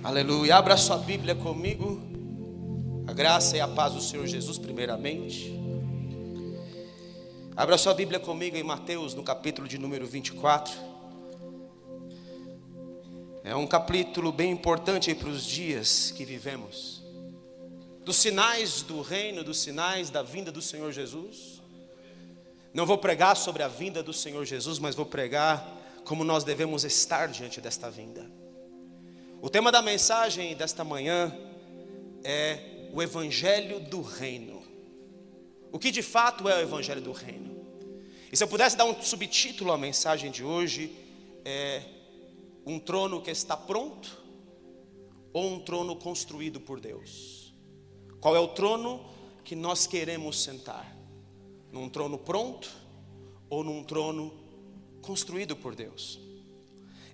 Aleluia. Abra sua Bíblia comigo. A graça e a paz do Senhor Jesus primeiramente. Abra sua Bíblia comigo em Mateus, no capítulo de número 24. É um capítulo bem importante para os dias que vivemos. Dos sinais do reino, dos sinais da vinda do Senhor Jesus. Não vou pregar sobre a vinda do Senhor Jesus, mas vou pregar como nós devemos estar diante desta vinda. O tema da mensagem desta manhã é o Evangelho do Reino. O que de fato é o Evangelho do Reino? E se eu pudesse dar um subtítulo à mensagem de hoje, é um trono que está pronto ou um trono construído por Deus? Qual é o trono que nós queremos sentar? Num trono pronto ou num trono construído por Deus?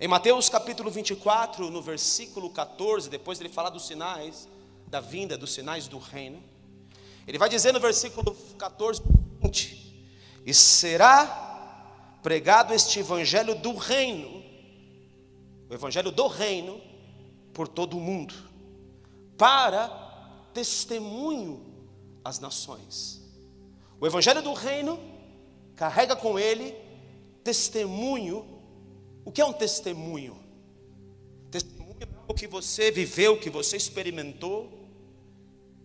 Em Mateus capítulo 24, no versículo 14, depois de ele falar dos sinais da vinda, dos sinais do reino, ele vai dizer no versículo 14, 20: e será pregado este evangelho do reino, o evangelho do reino, por todo o mundo, para testemunho às nações. O evangelho do reino carrega com ele testemunho. O que é um testemunho? Testemunho é o que você viveu, que você experimentou,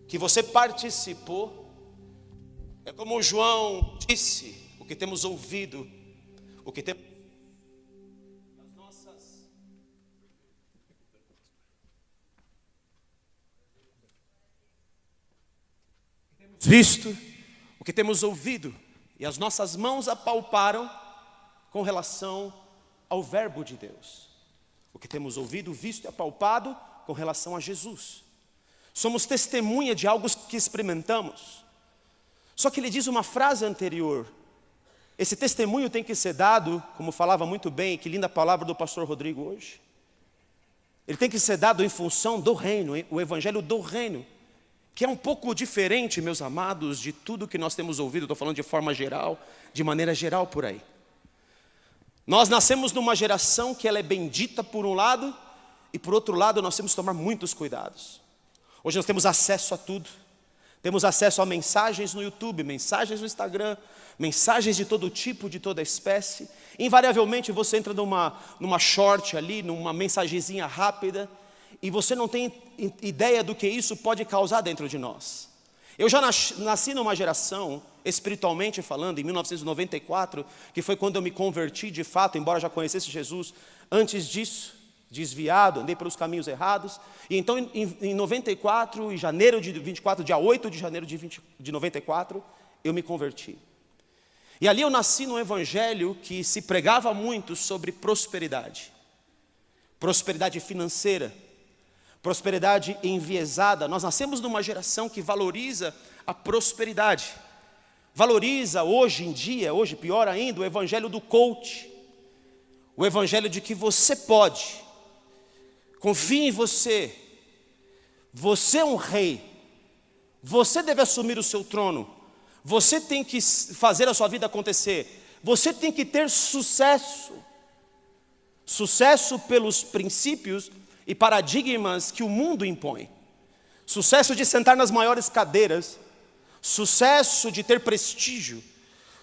que você participou. É como João disse, o que temos ouvido, o que temos visto, o que temos ouvido, e as nossas mãos apalparam com relação ao verbo de Deus. O que temos ouvido, visto e apalpado com relação a Jesus. Somos testemunha de algo que experimentamos. Só que ele diz uma frase anterior. Esse testemunho tem que ser dado, como falava muito bem, que linda palavra do pastor Rodrigo hoje. Ele tem que ser dado em função do reino, o evangelho do reino, que é um pouco diferente, meus amados, de tudo que nós temos ouvido. Estou falando de forma geral, de maneira geral por aí. Nós nascemos numa geração que ela é bendita por um lado, e por outro lado nós temos que tomar muitos cuidados. Hoje nós temos acesso a tudo. Temos acesso a mensagens no YouTube, mensagens no Instagram, mensagens de todo tipo, de toda espécie. Invariavelmente você entra numa short ali, numa mensagenzinha rápida, e você não tem ideia do que isso pode causar dentro de nós. Eu já nasci numa geração, espiritualmente falando, em 1994, que foi quando eu me converti de fato, embora já conhecesse Jesus. Antes disso, desviado, andei pelos caminhos errados. E então em 94, em janeiro de 24, dia 8 de janeiro de 94, eu me converti. E ali eu nasci num evangelho que se pregava muito sobre prosperidade. Prosperidade financeira. Prosperidade enviesada. Nós nascemos numa geração que valoriza a prosperidade. Valoriza hoje em dia, hoje pior ainda, o evangelho do coach. O evangelho de que você pode. Confie em você. Você é um rei. Você deve assumir o seu trono. Você tem que fazer a sua vida acontecer. Você tem que ter sucesso. Sucesso pelos princípios e paradigmas que o mundo impõe. Sucesso de sentar nas maiores cadeiras. Sucesso de ter prestígio.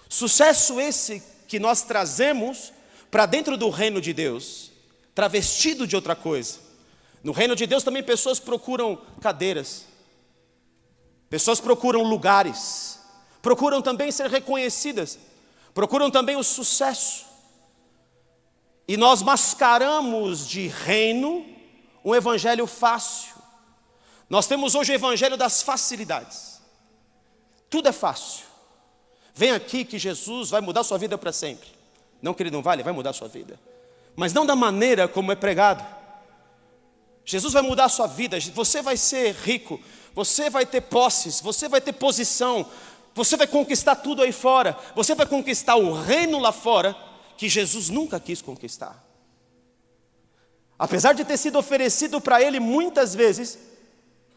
Sucesso esse que nós trazemos para dentro do reino de Deus, travestido de outra coisa. No reino de Deus também pessoas procuram cadeiras. Pessoas procuram lugares. Procuram também ser reconhecidas. Procuram também o sucesso. E nós mascaramos de reino um evangelho fácil. Nós temos hoje o evangelho das facilidades. Tudo é fácil. Vem aqui que Jesus vai mudar sua vida para sempre. Não que ele não vai, ele vai mudar sua vida. Mas não da maneira como é pregado. Jesus vai mudar a sua vida. Você vai ser rico. Você vai ter posses. Você vai ter posição. Você vai conquistar tudo aí fora. Você vai conquistar o reino lá fora que Jesus nunca quis conquistar. Apesar de ter sido oferecido para ele muitas vezes,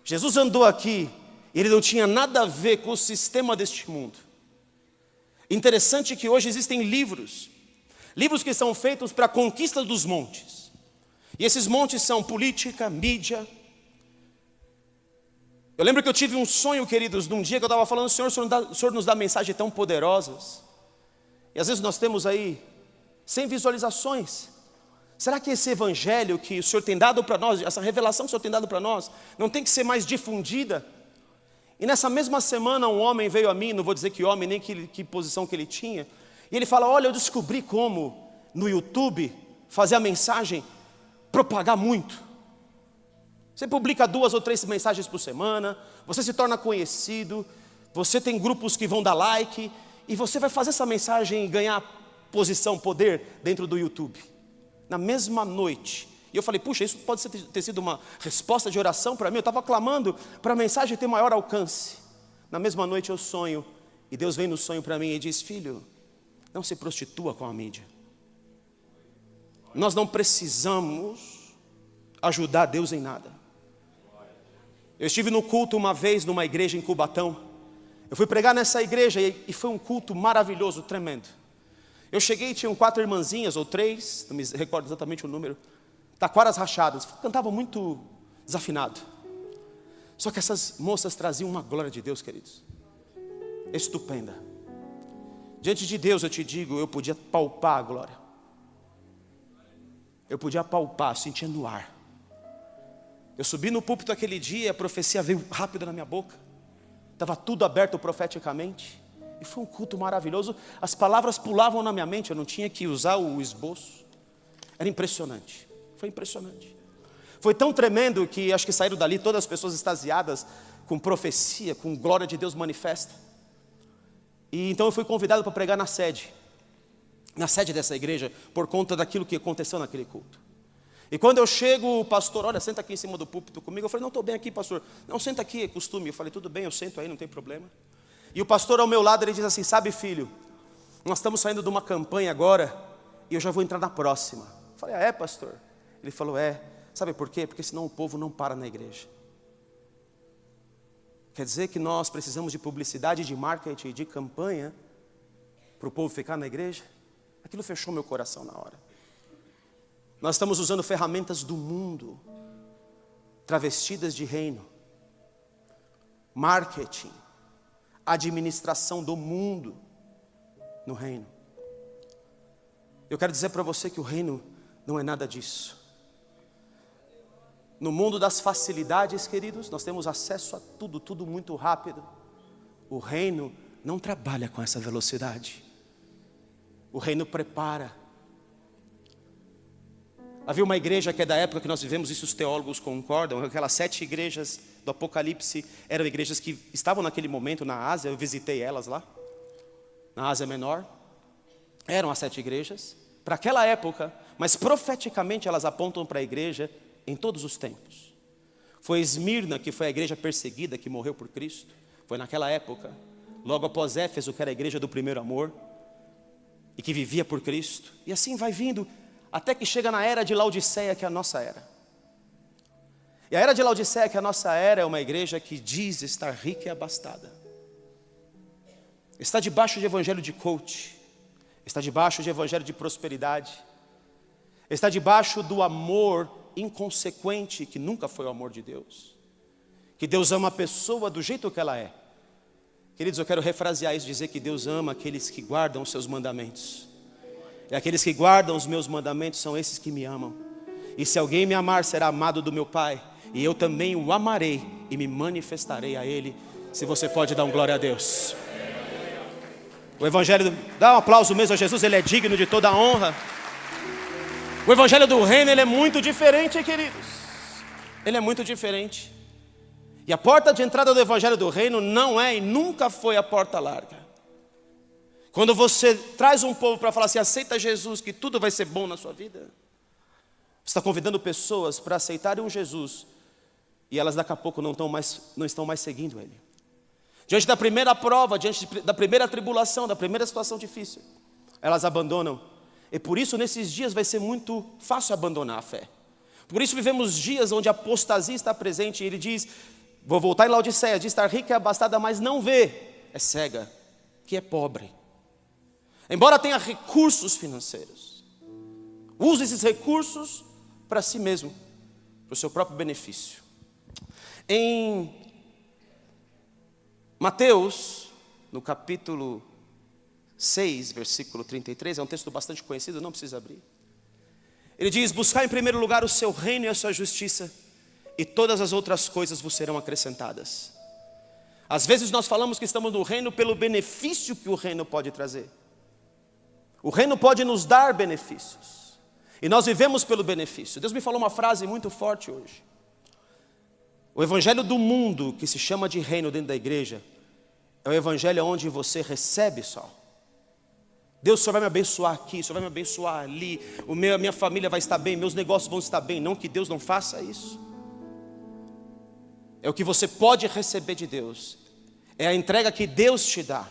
Jesus andou aqui e ele não tinha nada a ver com o sistema deste mundo. Interessante que hoje existem livros que são feitos para a conquista dos montes. E esses montes são política, mídia. Eu lembro que eu tive um sonho, queridos, num dia que eu estava falando: Senhor, o Senhor nos dá mensagens tão poderosas. E às vezes nós temos aí 100 visualizações. Será que esse evangelho que o Senhor tem dado para nós, essa revelação que o Senhor tem dado para nós, não tem que ser mais difundida? E nessa mesma semana um homem veio a mim, não vou dizer que homem, nem que posição que ele tinha. E ele fala: olha, eu descobri como no YouTube fazer a mensagem propagar muito. Você publica 2 ou 3 mensagens por semana, você se torna conhecido, você tem grupos que vão dar like, e você vai fazer essa mensagem ganhar posição, poder dentro do YouTube. Na mesma noite. E eu falei: puxa, isso pode ter sido uma resposta de oração para mim. Eu estava clamando para a mensagem ter maior alcance. Na mesma noite eu sonho, e Deus vem no sonho para mim e diz: filho, não se prostitua com a mídia. Nós não precisamos ajudar Deus em nada. Eu estive no culto uma vez numa igreja em Cubatão. Eu fui pregar nessa igreja e foi um culto maravilhoso, tremendo. Eu cheguei e tinham 4 irmãzinhas ou 3, não me recordo exatamente o número, taquaras rachadas, cantavam muito desafinado. Só que essas moças traziam uma glória de Deus, queridos, estupenda. Diante de Deus eu te digo, eu podia palpar a glória. Eu podia palpar, sentia no ar. Eu subi no púlpito aquele dia, a profecia veio rápido na minha boca. Estava tudo aberto profeticamente. E foi um culto maravilhoso. As palavras pulavam na minha mente, eu não tinha que usar o esboço. Era impressionante. Foi impressionante. Foi tão tremendo que acho que saíram dali todas as pessoas extasiadas com profecia, com glória de Deus manifesta. E então eu fui convidado para pregar na sede dessa igreja, por conta daquilo que aconteceu naquele culto. E quando eu chego, o pastor: olha, senta aqui em cima do púlpito comigo. Eu falei: não, estou bem aqui, pastor. Não, senta aqui, é costume. Eu falei: tudo bem, eu sento aí, não tem problema. E o pastor ao meu lado, ele diz assim: sabe, filho, nós estamos saindo de uma campanha agora, e eu já vou entrar na próxima. Eu falei: ah, é, pastor? Ele falou: é. Sabe por quê? Porque senão o povo não para na igreja. Quer dizer que nós precisamos de publicidade, de marketing, de campanha, para o povo ficar na igreja? Aquilo fechou meu coração na hora. Nós estamos usando ferramentas do mundo, travestidas de reino, marketing, administração do mundo no reino. Eu quero dizer para você que o reino não é nada disso. No mundo das facilidades, queridos, nós temos acesso a tudo, tudo muito rápido. O reino não trabalha com essa velocidade. O reino prepara. Havia uma igreja que é da época que nós vivemos, isso os teólogos concordam, aquelas 7 igrejas do Apocalipse eram igrejas que estavam naquele momento na Ásia. Eu visitei elas lá, na Ásia Menor. Eram as 7 igrejas, para aquela época, mas profeticamente elas apontam para a igreja em todos os tempos. Foi Esmirna, que foi a igreja perseguida, que morreu por Cristo, foi naquela época. Logo após Éfeso, que era a igreja do primeiro amor, e que vivia por Cristo. E assim vai vindo, até que chega na era de Laodiceia, que é a nossa era. E a era de Laodiceia, que é a nossa era, é uma igreja que diz estar rica e abastada. Está debaixo de evangelho de coach, está debaixo de evangelho de prosperidade, está debaixo do amor inconsequente, que nunca foi o amor de Deus. Que Deus ama a pessoa do jeito que ela é. Queridos, eu quero refrasear isso, dizer que Deus ama aqueles que guardam os seus mandamentos. E aqueles que guardam os meus mandamentos são esses que me amam. E se alguém me amar, será amado do meu Pai. E eu também o amarei e me manifestarei a Ele. Se você pode dar um glória a Deus. O Evangelho, dá um aplauso mesmo a Jesus, Ele é digno de toda a honra. O Evangelho do Reino, ele é muito diferente, queridos. Ele é muito diferente. E a porta de entrada do Evangelho do Reino não é e nunca foi a porta larga. Quando você traz um povo para falar assim: aceita Jesus, que tudo vai ser bom na sua vida. Você está convidando pessoas para aceitarem um Jesus, e elas daqui a pouco não estão mais seguindo Ele. Diante da primeira prova, diante da primeira tribulação, da primeira situação difícil, elas abandonam. E por isso nesses dias vai ser muito fácil abandonar a fé. Por isso vivemos dias onde a apostasia está presente. E ele diz, vou voltar em Laodiceia, diz estar rica e abastada, mas não vê, é cega, que é pobre. Embora tenha recursos financeiros, usa esses recursos para si mesmo, para o seu próprio benefício. Em Mateus, no capítulo 6, versículo 33, é um texto bastante conhecido, não precisa abrir. Ele diz: buscar em primeiro lugar o seu reino e a sua justiça, e todas as outras coisas vos serão acrescentadas. Às vezes nós falamos que estamos no reino pelo benefício que o reino pode trazer. O reino pode nos dar benefícios, e nós vivemos pelo benefício. Deus me falou uma frase muito forte hoje. O evangelho do mundo, que se chama de reino dentro da igreja, é o evangelho onde você recebe só. Deus, o Senhor vai me abençoar aqui, o Senhor vai me abençoar ali, a minha família vai estar bem, meus negócios vão estar bem. Não que Deus não faça isso. É o que você pode receber de Deus, é a entrega que Deus te dá.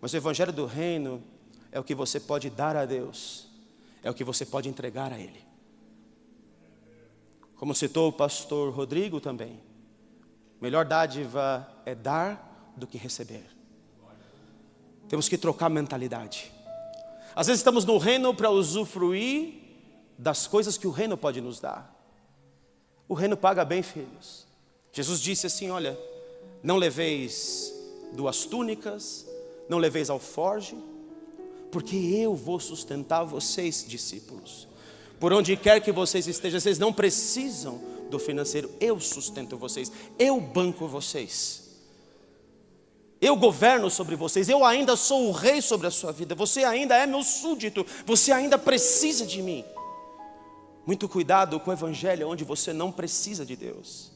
Mas o evangelho do reino é o que você pode dar a Deus, é o que você pode entregar a Ele. Como citou o pastor Rodrigo também, melhor dádiva é dar do que receber. Temos que trocar mentalidade. Às vezes estamos no reino para usufruir das coisas que o reino pode nos dar. O reino paga bem, filhos. Jesus disse assim: olha, não leveis 2 túnicas, não leveis alforje, porque eu vou sustentar vocês, discípulos. Por onde quer que vocês estejam, vocês não precisam do financeiro, eu sustento vocês, eu banco vocês. Eu governo sobre vocês, eu ainda sou o rei sobre a sua vida, você ainda é meu súdito, você ainda precisa de mim. Muito cuidado com o evangelho onde você não precisa de Deus,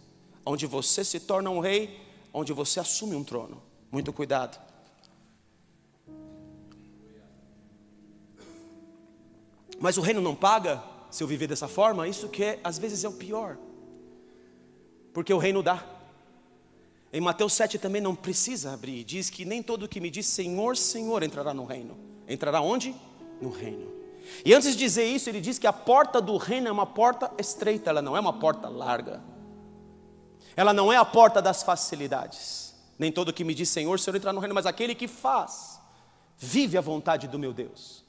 onde você se torna um rei, onde você assume um trono. Muito cuidado. Mas o reino não paga se eu viver dessa forma. Isso que às vezes é o pior, porque o reino dá. Em Mateus 7 também não precisa abrir, diz que nem todo que me diz Senhor, Senhor entrará no reino. Entrará onde? No reino. E antes de dizer isso, ele diz que a porta do reino é uma porta estreita, ela não é uma porta larga. Ela não é a porta das facilidades. Nem todo que me diz Senhor, Senhor entrará no reino, mas aquele que faz, vive a vontade do meu Deus.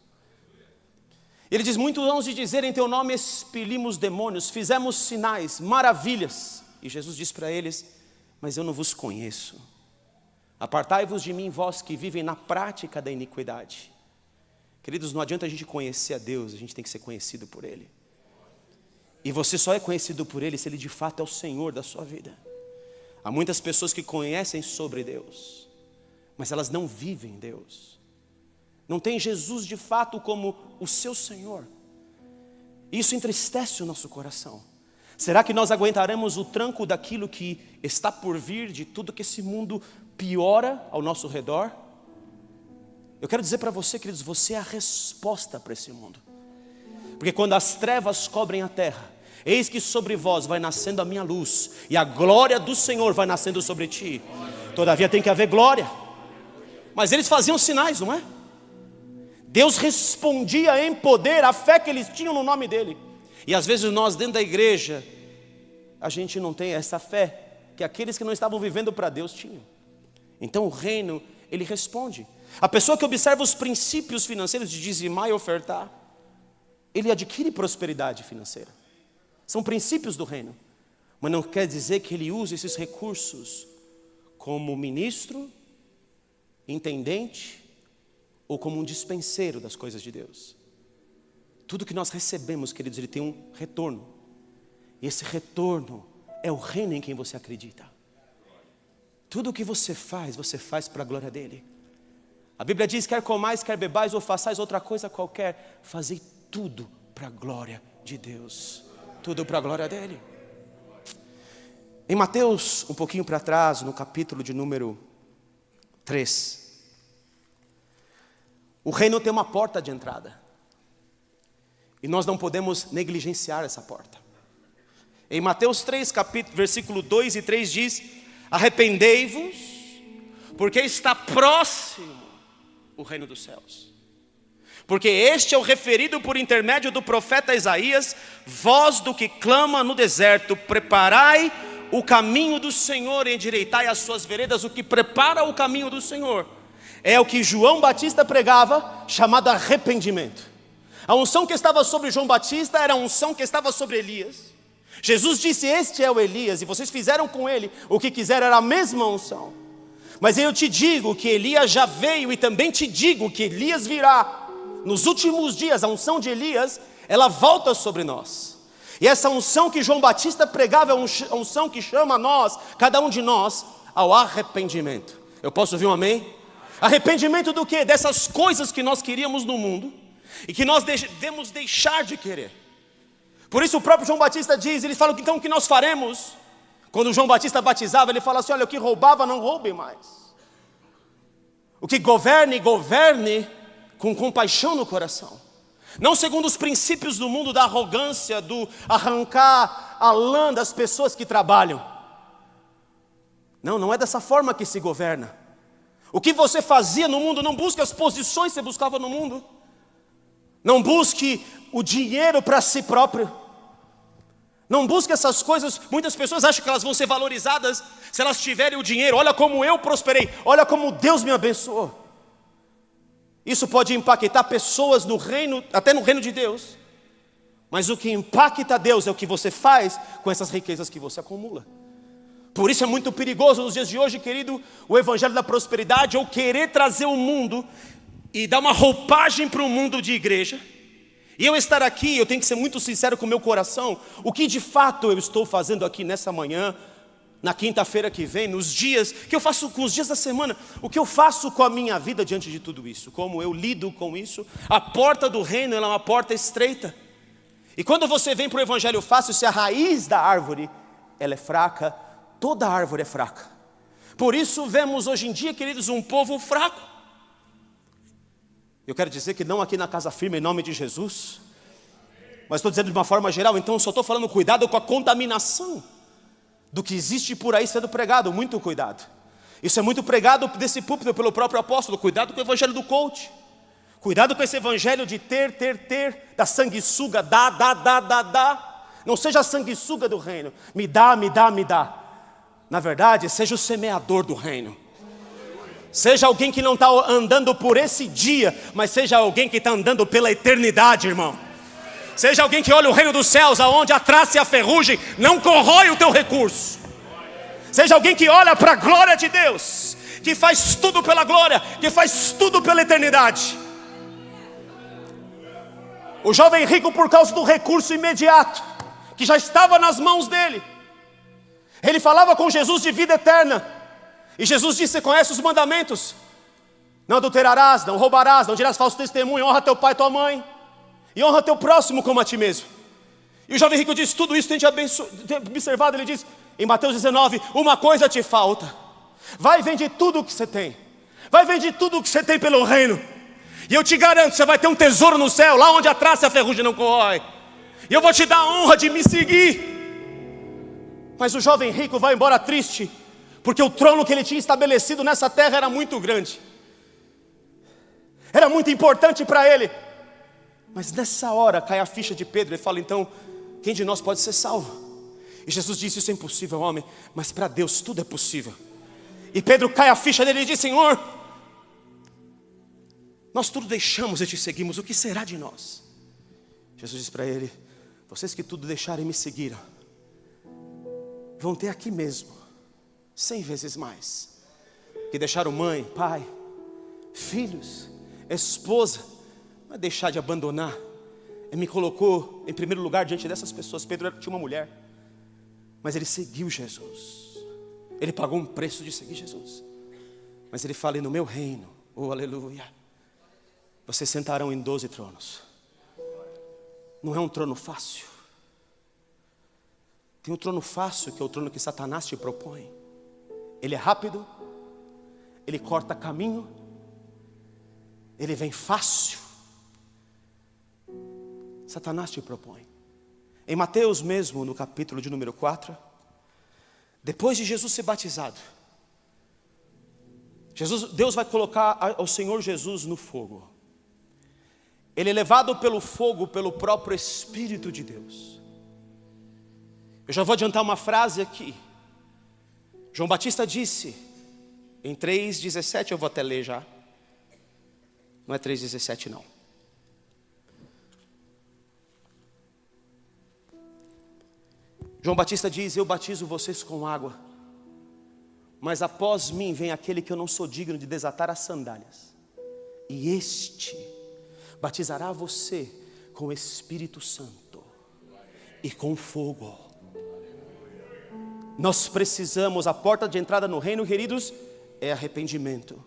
Ele diz: muitos hão de dizer em teu nome expelimos demônios, fizemos sinais, maravilhas. E Jesus diz para eles: mas eu não vos conheço. Apartai-vos de mim, vós que vivem na prática da iniquidade. Queridos, não adianta a gente conhecer a Deus, a gente tem que ser conhecido por Ele. E você só é conhecido por Ele se Ele de fato é o Senhor da sua vida. Há muitas pessoas que conhecem sobre Deus, mas elas não vivem Deus. Não tem Jesus de fato como o seu Senhor. Isso entristece o nosso coração. Será que nós aguentaremos o tranco daquilo que está por vir, de tudo que esse mundo piora ao nosso redor? Eu quero dizer para você, queridos, você é a resposta para esse mundo. Porque quando as trevas cobrem a terra, eis que sobre vós vai nascendo a minha luz, e a glória do Senhor vai nascendo sobre ti. Todavia tem que haver glória. Mas eles faziam sinais, não é? Deus respondia em poder à fé que eles tinham no nome dEle. E às vezes nós dentro da igreja, a gente não tem essa fé que aqueles que não estavam vivendo para Deus tinham. Então o reino, ele responde. A pessoa que observa os princípios financeiros de dizimar e ofertar, ele adquire prosperidade financeira. São princípios do reino. Mas não quer dizer que ele use esses recursos como ministro, intendente, ou como um dispenseiro das coisas de Deus. Tudo que nós recebemos, queridos, ele tem um retorno. E esse retorno é o reino em quem você acredita. Tudo o que você faz para a glória dele. A Bíblia diz: quer comais, quer bebais ou façais outra coisa qualquer, fazei tudo para a glória de Deus. Tudo para a glória dele. Em Mateus, um pouquinho para trás, no capítulo de número 3, o reino tem uma porta de entrada. E nós não podemos negligenciar essa porta. Em Mateus 3, versículo 2 e 3 diz: arrependei-vos, porque está próximo o reino dos céus. Porque este é o referido por intermédio do profeta Isaías: voz do que clama no deserto, preparai o caminho do Senhor, endireitai as suas veredas. O que prepara o caminho do Senhor é o que João Batista pregava, chamado arrependimento. A unção que estava sobre João Batista era a unção que estava sobre Elias. Jesus disse: este é o Elias, e vocês fizeram com ele o que quiseram, era a mesma unção. Mas eu te digo que Elias já veio, e também te digo que Elias virá. Nos últimos dias, a unção de Elias, ela volta sobre nós. E essa unção que João Batista pregava é a unção que chama nós, cada um de nós, ao arrependimento. Eu posso ouvir um amém? Arrependimento do quê? Dessas coisas que nós queríamos no mundo e que nós devemos deixar de querer. Por isso o próprio João Batista diz, ele fala então o que nós faremos. Quando João Batista batizava, ele fala assim: olha, o que roubava não roube mais. O que governe, governe com compaixão no coração. Não segundo os princípios do mundo da arrogância, do arrancar a lã das pessoas que trabalham. Não, não é dessa forma que se governa. O que você fazia no mundo, não busque as posições que você buscava no mundo. Não busque o dinheiro para si próprio. Não busque essas coisas. Muitas pessoas acham que elas vão ser valorizadas se elas tiverem o dinheiro. Olha como eu prosperei, olha como Deus me abençoou. Isso pode impactar pessoas no reino, até no reino de Deus. Mas o que impacta Deus é o que você faz com essas riquezas que você acumula. Por isso é muito perigoso nos dias de hoje, querido, o evangelho da prosperidade, ou querer trazer o mundo e dar uma roupagem para o mundo de igreja. E eu estar aqui, eu tenho que ser muito sincero com o meu coração. O que de fato eu estou fazendo aqui nessa manhã, na quinta-feira que vem, nos dias, que eu faço com os dias da semana, o que eu faço com a minha vida diante de tudo isso, como eu lido com isso. A porta do reino, ela é uma porta estreita. E quando você vem para o evangelho fácil, se a raiz da árvore, ela é fraca, toda árvore é fraca. Por isso vemos hoje em dia, queridos, um povo fraco. Eu quero dizer que não aqui na Casa Firme, em nome de Jesus, mas estou dizendo de uma forma geral. Então eu só estou falando cuidado com a contaminação do que existe por aí sendo pregado. Muito cuidado. Isso é muito pregado desse púlpito pelo próprio apóstolo. Cuidado com o evangelho do coach. Cuidado com esse evangelho de ter, da sanguessuga, dá. Não seja a sanguessuga do reino. Me dá. Na verdade, seja o semeador do reino. Seja alguém que não está andando por esse dia, mas seja alguém que está andando pela eternidade, irmão. Seja alguém que olha o reino dos céus, aonde a traça e a ferrugem não corrói o teu recurso. Seja alguém que olha para a glória de Deus, que faz tudo pela glória, que faz tudo pela eternidade. O jovem rico, por causa do recurso imediato que já estava nas mãos dele, ele falava com Jesus de vida eterna. E Jesus disse: você conhece os mandamentos? Não adulterarás, não roubarás, não dirás falso testemunho, honra teu pai e tua mãe, e honra teu próximo como a ti mesmo. E o jovem rico disse: tudo isso tem te observado. Ele diz em Mateus 19: uma coisa te falta. Vai, vende tudo o que você tem. Vai, vende tudo o que você tem pelo reino. E eu te garanto, você vai ter um tesouro no céu, lá onde a traça e a ferrugem não corrói. E eu vou te dar a honra de me seguir. Mas o jovem rico vai embora triste, porque o trono que ele tinha estabelecido nessa terra era muito grande. Era muito importante para ele. Mas nessa hora cai a ficha de Pedro. Ele fala: então, quem de nós pode ser salvo? E Jesus disse: isso é impossível, homem, mas para Deus tudo é possível. E Pedro cai a ficha dele e diz: Senhor, nós tudo deixamos e te seguimos, o que será de nós? Jesus diz para ele: vocês que tudo deixaram e me seguiram, vão ter aqui mesmo 100 vezes mais. Que deixaram mãe, pai, filhos, esposa. Não é deixar de abandonar. Ele me colocou em primeiro lugar diante dessas pessoas. Pedro tinha uma mulher, mas ele seguiu Jesus. Ele pagou um preço de seguir Jesus. Mas ele fala: e no meu reino, oh aleluia, vocês sentarão em 12 tronos. Não é um trono fácil. Tem um trono fácil, que é o trono que Satanás te propõe. Ele é rápido, ele corta caminho, ele vem fácil. Satanás te propõe. Em Mateus mesmo, no capítulo de número 4, depois de Jesus ser batizado, Deus vai colocar o Senhor Jesus no fogo. Ele é levado pelo fogo, pelo próprio Espírito de Deus. Eu já vou adiantar uma frase aqui. João Batista disse, em 3,17, eu vou até ler já. Não é 3,17 não. João Batista diz: eu batizo vocês com água, mas após mim vem aquele que eu não sou digno de desatar as sandálias, e este batizará você com o Espírito Santo e com fogo. Nós precisamos, a porta de entrada no reino, queridos, é arrependimento.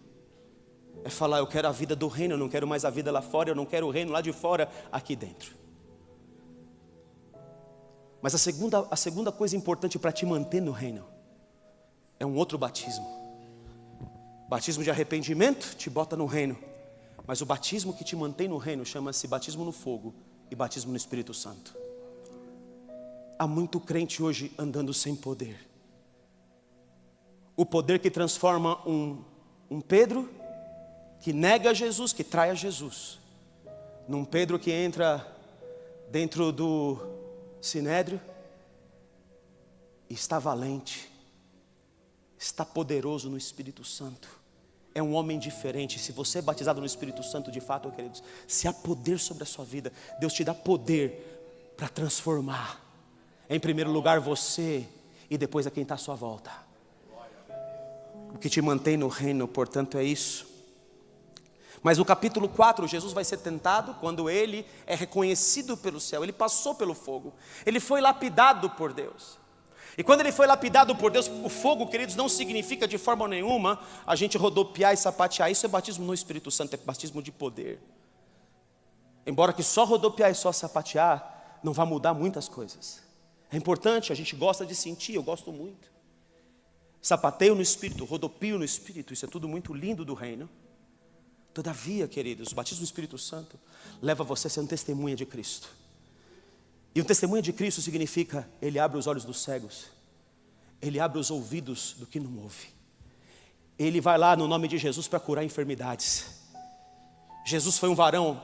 É falar: eu quero a vida do reino, eu não quero mais a vida lá fora, eu não quero o reino lá de fora, aqui dentro. Mas a segunda coisa importante para te manter no reino é um outro batismo. Batismo de arrependimento te bota no reino, mas o batismo que te mantém no reino chama-se batismo no fogo e batismo no Espírito Santo. Há muito crente hoje andando sem poder. O poder que transforma um Pedro que nega Jesus, que trai a Jesus, num Pedro que entra dentro do Sinédrio e está valente, está poderoso no Espírito Santo. É um homem diferente. Se você é batizado no Espírito Santo de fato, queridos, se há poder sobre a sua vida, Deus te dá poder para transformar, em primeiro lugar você, e depois a quem está à sua volta. O que te mantém no reino, portanto, é isso. Mas no capítulo 4, Jesus vai ser tentado quando ele é reconhecido pelo céu. Ele passou pelo fogo, ele foi lapidado por Deus. E quando ele foi lapidado por Deus, o fogo, queridos, não significa de forma nenhuma a gente rodopiar e sapatear. Isso é batismo no Espírito Santo, é batismo de poder. Embora que só rodopiar e só sapatear não vá mudar muitas coisas. É importante, a gente gosta de sentir, eu gosto muito. Sapateio no Espírito, rodopio no Espírito, isso é tudo muito lindo do reino. Todavia, queridos, o batismo do Espírito Santo leva você a ser um testemunha de Cristo. E um testemunha de Cristo significa: ele abre os olhos dos cegos, ele abre os ouvidos do que não ouve, ele vai lá no nome de Jesus para curar enfermidades. Jesus foi um varão,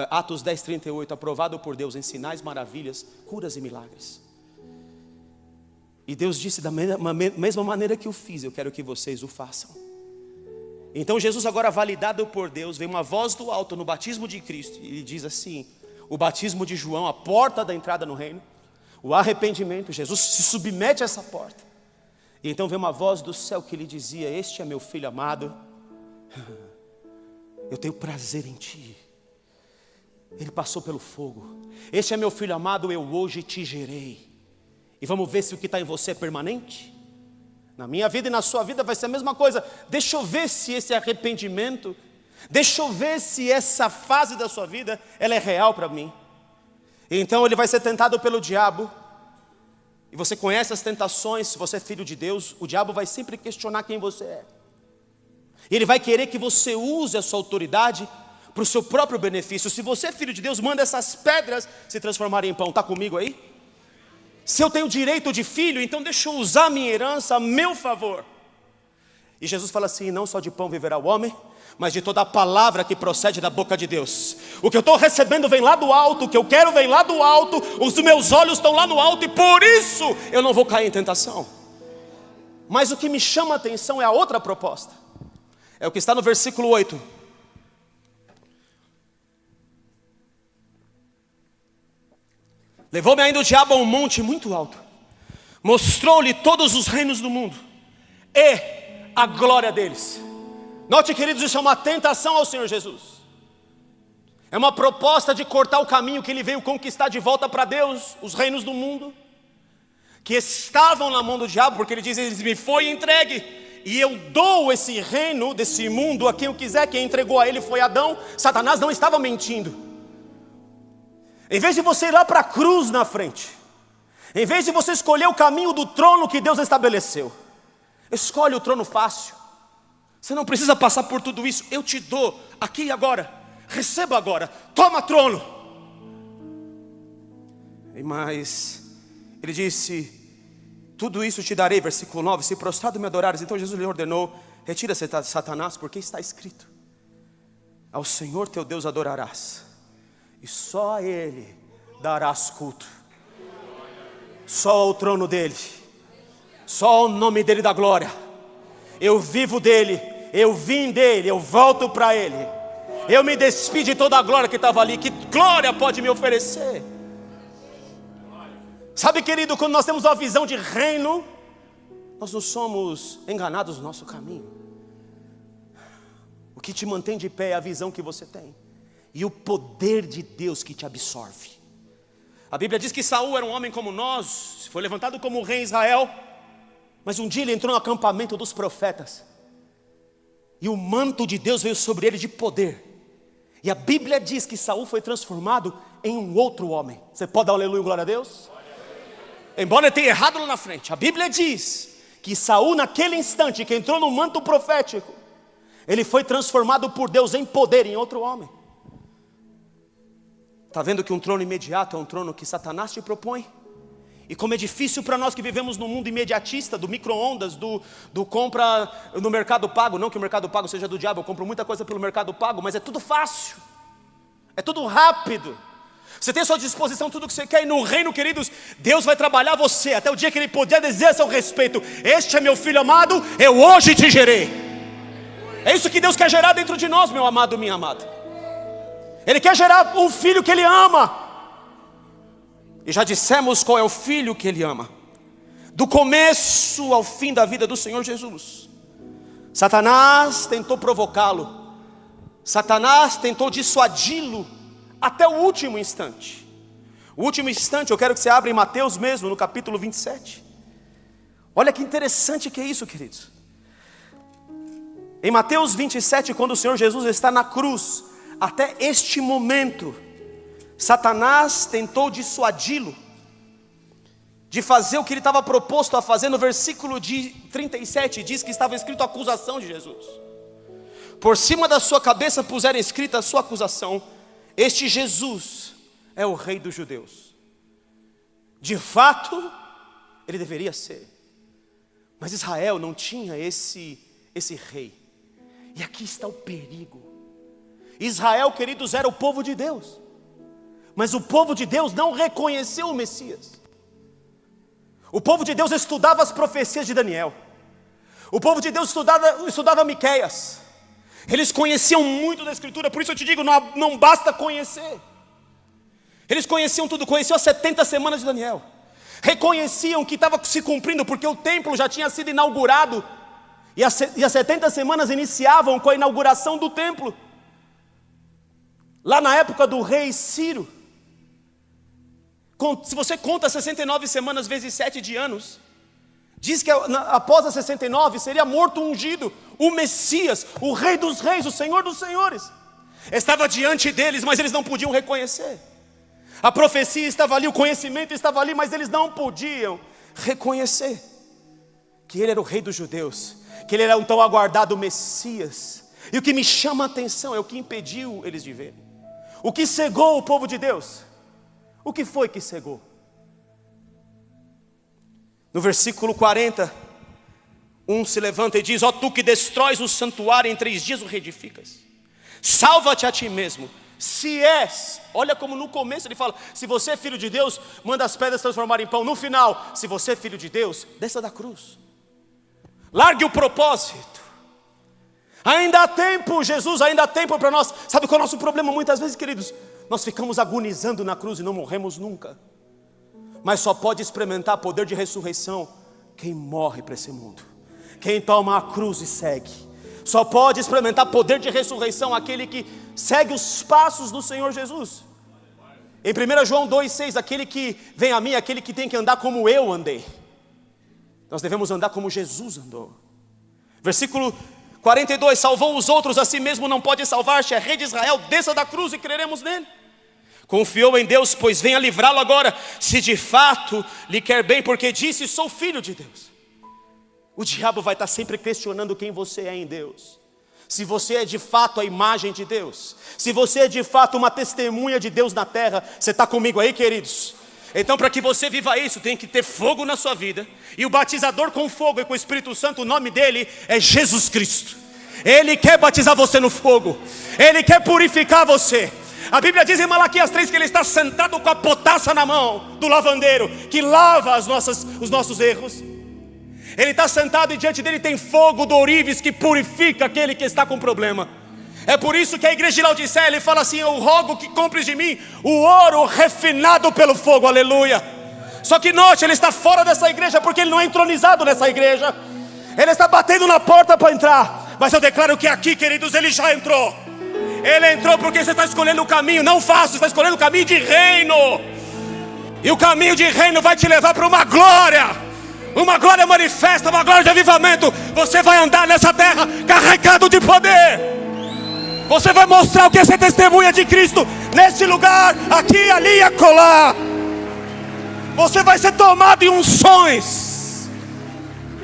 Atos 10:38, aprovado por Deus em sinais, maravilhas, curas e milagres. E Deus disse: da mesma maneira que eu fiz, eu quero que vocês o façam. Então Jesus, agora validado por Deus, vem uma voz do alto no batismo de Cristo, e ele diz assim: o batismo de João, a porta da entrada no reino, o arrependimento, Jesus se submete a essa porta. E então vem uma voz do céu que lhe dizia: este é meu filho amado, eu tenho prazer em ti. Ele passou pelo fogo. Este é meu filho amado, eu hoje te gerei. E vamos ver se o que está em você é permanente. Na minha vida e na sua vida vai ser a mesma coisa. Deixa eu ver se esse arrependimento, deixa eu ver se essa fase da sua vida, ela é real para mim. E então ele vai ser tentado pelo diabo. E você conhece as tentações. Se você é filho de Deus, o diabo vai sempre questionar quem você é. E ele vai querer que você use a sua autoridade para o seu próprio benefício. Se você é filho de Deus, manda essas pedras se transformarem em pão. Está comigo aí? Se eu tenho direito de filho, então deixa eu usar a minha herança a meu favor. E Jesus fala assim: não só de pão viverá o homem, mas de toda a palavra que procede da boca de Deus. O que eu estou recebendo vem lá do alto, o que eu quero vem lá do alto, os meus olhos estão lá no alto, e por isso eu não vou cair em tentação. Mas o que me chama a atenção é a outra proposta. É o que está no versículo 8. Levou-me ainda o diabo a um monte muito alto, mostrou-lhe todos os reinos do mundo e a glória deles. Note, queridos, isso é uma tentação ao Senhor Jesus. É uma proposta de cortar o caminho que ele veio conquistar de volta para Deus, os reinos do mundo, que estavam na mão do diabo, porque ele diz: ele me foi entregue, e eu dou esse reino desse mundo a quem eu quiser. Quem entregou a ele foi Adão. Satanás não estava mentindo. Em vez de você ir lá para a cruz na frente, em vez de você escolher o caminho do trono que Deus estabeleceu, escolhe o trono fácil. Você não precisa passar por tudo isso. Eu te dou aqui e agora. Receba agora. Toma trono. Mas ele disse: tudo isso te darei, versículo 9, se prostrado me adorares. Então Jesus lhe ordenou: retira-se, Satanás, porque está escrito: ao Senhor teu Deus adorarás, e só a Ele darás culto. Só ao trono dEle, só ao nome dEle da glória. Eu vivo dEle, eu vim dEle, eu volto para Ele. Eu me despido de toda a glória que estava ali. Que glória pode me oferecer? Sabe, querido, quando nós temos uma visão de reino, nós não somos enganados no nosso caminho. O que te mantém de pé é a visão que você tem e o poder de Deus que te absorve. A Bíblia diz que Saul era um homem como nós, foi levantado como rei em Israel, mas um dia ele entrou no acampamento dos profetas e o manto de Deus veio sobre ele de poder. E a Bíblia diz que Saul foi transformado em um outro homem. Você pode dar um aleluia e glória a Deus? Embora ele tenha errado lá na frente, a Bíblia diz que Saul, naquele instante que entrou no manto profético, ele foi transformado por Deus em poder em outro homem. Está vendo que um trono imediato é um trono que Satanás te propõe? E como é difícil para nós que vivemos no mundo imediatista, do micro-ondas, do compra no mercado pago. Não que o mercado pago seja do diabo, eu compro muita coisa pelo mercado pago, mas é tudo fácil, é tudo rápido. Você tem à sua disposição tudo o que você quer. E no reino, queridos, Deus vai trabalhar você até o dia que Ele puder dizer a seu respeito: este é meu filho amado, eu hoje te gerei. É isso que Deus quer gerar dentro de nós, meu amado, minha amada. Ele quer gerar um filho que Ele ama. E já dissemos qual é o filho que Ele ama. Do começo ao fim da vida do Senhor Jesus, Satanás tentou provocá-lo, Satanás tentou dissuadi-lo até o último instante. O último instante, eu quero que você abra em Mateus mesmo, no capítulo 27. Olha que interessante que é isso, queridos. Em Mateus 27, quando o Senhor Jesus está na cruz, até este momento, Satanás tentou dissuadi-lo de fazer o que ele estava proposto a fazer. No versículo 37 diz que estava escrito a acusação de Jesus. Por cima da sua cabeça puseram escrita a sua acusação: este Jesus é o rei dos judeus. De fato, ele deveria ser. Mas Israel não tinha esse rei. E aqui está o perigo. Israel, queridos, era o povo de Deus, mas o povo de Deus não reconheceu o Messias. O povo de Deus estudava as profecias de Daniel. O povo de Deus estudava Miqueias. Eles conheciam muito da Escritura. Por isso eu te digo, não basta conhecer. Eles conheciam tudo, conheciam as 70 semanas de Daniel. Reconheciam que estava se cumprindo, porque o templo já tinha sido inaugurado. E as 70 semanas iniciavam com a inauguração do templo. Lá na época do rei Ciro, se você conta 69 semanas vezes 7 de anos, diz que após as 69 seria morto um ungido, o Messias, o Rei dos Reis, o Senhor dos Senhores. Estava diante deles, mas eles não podiam reconhecer. A profecia estava ali, o conhecimento estava ali, mas eles não podiam reconhecer que Ele era o Rei dos judeus, que Ele era um tão aguardado Messias. E o que me chama a atenção é o que impediu eles de verem. O que cegou o povo de Deus? O que foi que cegou? No versículo 40, se levanta e diz: ó tu que destróis o santuário, em 3 dias o reedificas, salva-te a ti mesmo, se és. Olha como no começo ele fala: se você é filho de Deus, manda as pedras transformarem em pão. No final, se você é filho de Deus, desça da cruz, largue o propósito. Ainda há tempo, Jesus, ainda há tempo para nós. Sabe qual é o nosso problema muitas vezes, queridos? Nós ficamos agonizando na cruz e não morremos nunca. Mas só pode experimentar poder de ressurreição quem morre para esse mundo, quem toma a cruz e segue. Só pode experimentar poder de ressurreição aquele que segue os passos do Senhor Jesus. Em 1 João 2,6, aquele que vem a mim, aquele que tem que andar como eu andei. Nós devemos andar como Jesus andou. Versículo 42, salvou os outros, a si mesmo não pode salvar-se, é rei de Israel, desça da cruz e creremos nele. Confiou em Deus, pois venha livrá-lo agora, se de fato lhe quer bem, porque disse: sou filho de Deus. O diabo vai estar sempre questionando quem você é em Deus. Se você é de fato a imagem de Deus, se você é de fato uma testemunha de Deus na terra. Você está comigo aí, queridos? Então, para que você viva isso, tem que ter fogo na sua vida. E o batizador com fogo e com o Espírito Santo, o nome dele é Jesus Cristo. Ele quer batizar você no fogo, ele quer purificar você. A Bíblia diz em Malaquias 3 que ele está sentado com a potassa na mão do lavandeiro, que lava os nossos erros. Ele está sentado e diante dele tem fogo do ourives que purifica aquele que está com problema. É por isso que a igreja de Laodiceia, ele fala assim: eu rogo que compres de mim o ouro refinado pelo fogo, aleluia. Só que note, ele está fora dessa igreja porque ele não é entronizado nessa igreja. Ele está batendo na porta para entrar. Mas eu declaro que aqui, queridos, ele já entrou. Ele entrou porque você está escolhendo o caminho não fácil, você está escolhendo o caminho de reino. E o caminho de reino vai te levar para uma glória manifesta, uma glória de avivamento. Você vai andar nessa terra carregado de poder. Você vai mostrar o que é ser testemunha de Cristo nesse lugar, aqui, ali e acolá. Você vai ser tomado em unções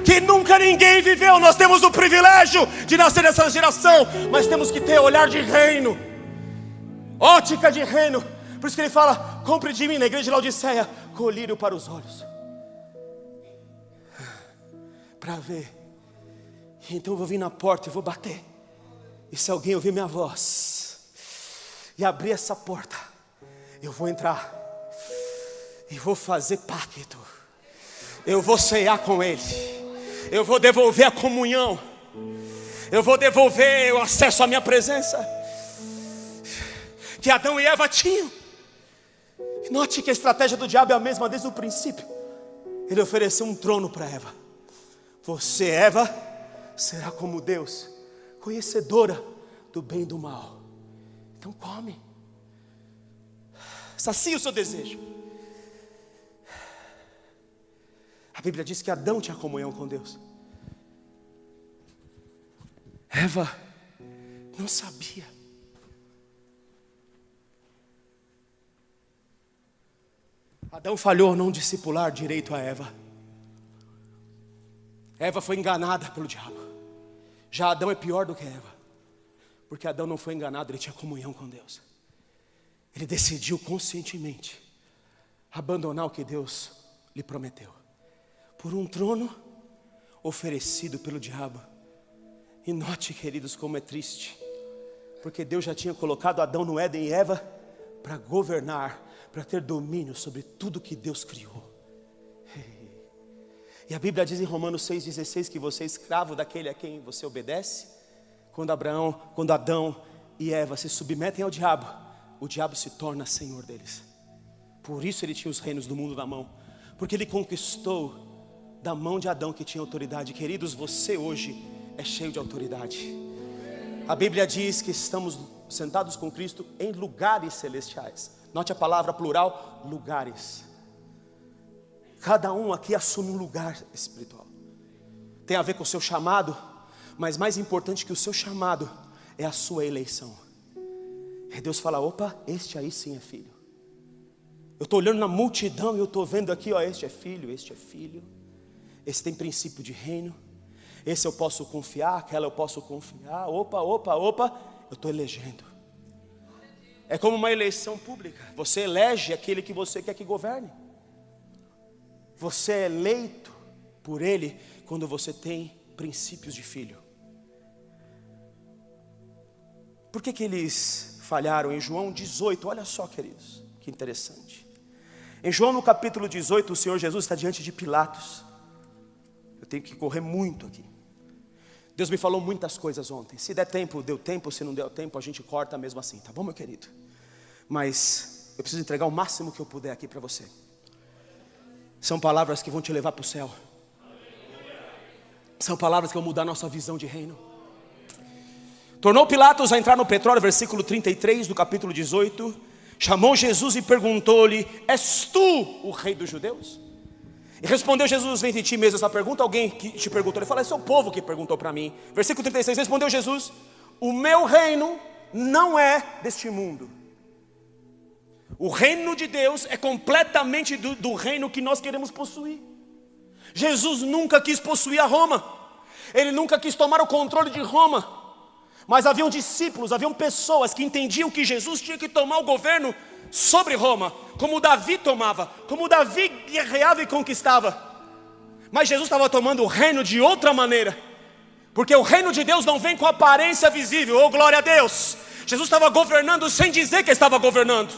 que nunca ninguém viveu. Nós temos o privilégio de nascer nessa geração, mas temos que ter olhar de reino, ótica de reino. Por isso que ele fala: compre de mim, na igreja de Laodiceia, colírio para os olhos, para ver. Então eu vou vir na porta e vou bater. E se alguém ouvir minha voz e abrir essa porta, eu vou entrar e vou fazer pacto. Eu vou ceiar com ele. Eu vou devolver a comunhão. Eu vou devolver o acesso à minha presença que Adão e Eva tinham. Note que a estratégia do diabo é a mesma desde o princípio. Ele ofereceu um trono para Eva. Você, Eva, será como Deus, conhecedora do bem e do mal. Então come, sacia o seu desejo. A Bíblia diz que Adão tinha comunhão com Deus. Eva não sabia. Adão falhou ao não discipular direito a Eva. Eva foi enganada pelo diabo. Já Adão é pior do que Eva, porque Adão não foi enganado, ele tinha comunhão com Deus. Ele decidiu conscientemente abandonar o que Deus lhe prometeu, por um trono oferecido pelo diabo. E note, queridos, como é triste, porque Deus já tinha colocado Adão no Éden e Eva para governar, para ter domínio sobre tudo que Deus criou. E a Bíblia diz em Romanos 6,16 que você é escravo daquele a quem você obedece. Quando Adão e Eva se submetem ao diabo, o diabo se torna senhor deles. Por isso ele tinha os reinos do mundo na mão, porque ele conquistou da mão de Adão, que tinha autoridade. Queridos, você hoje é cheio de autoridade. A Bíblia diz que estamos sentados com Cristo em lugares celestiais. Note a palavra plural, lugares. Cada um aqui assume um lugar espiritual. Tem a ver com o seu chamado, mas mais importante que o seu chamado é a sua eleição. E Deus fala: opa, este aí sim é filho. Eu estou olhando na multidão e eu estou vendo aqui, ó, este é filho, este é filho. Esse tem princípio de reino. Esse eu posso confiar, aquela eu posso confiar. Opa, eu estou elegendo. É como uma eleição pública. Você elege aquele que você quer que governe. Você é eleito por ele quando você tem princípios de filho. Por que eles falharam? Em João 18, olha só, queridos, que interessante. Em João no capítulo 18, o Senhor Jesus está diante de Pilatos. Eu tenho que correr muito aqui. Deus me falou muitas coisas ontem. Se der tempo, deu tempo. Se não deu tempo, a gente corta mesmo assim, tá bom, meu querido? Mas eu preciso entregar o máximo que eu puder aqui para você. São palavras que vão te levar para o céu. São palavras que vão mudar a nossa visão de reino. Tornou Pilatos a entrar no petróleo, versículo 33 do capítulo 18. Chamou Jesus e perguntou-lhe: és tu o rei dos judeus? E respondeu Jesus: vem de ti mesmo essa pergunta? Alguém que te perguntou? Ele fala: esse é o povo que perguntou para mim. Versículo 36, respondeu Jesus: o meu reino não é deste mundo. O reino de Deus é completamente do reino que nós queremos possuir. Jesus nunca quis possuir a Roma. Ele nunca quis tomar o controle de Roma. Mas haviam discípulos, haviam pessoas que entendiam que Jesus tinha que tomar o governo sobre Roma, como Davi tomava, como Davi guerreava e conquistava. Mas Jesus estava tomando o reino de outra maneira, porque o reino de Deus não vem com aparência visível. Oh, glória a Deus! Jesus estava governando sem dizer que estava governando.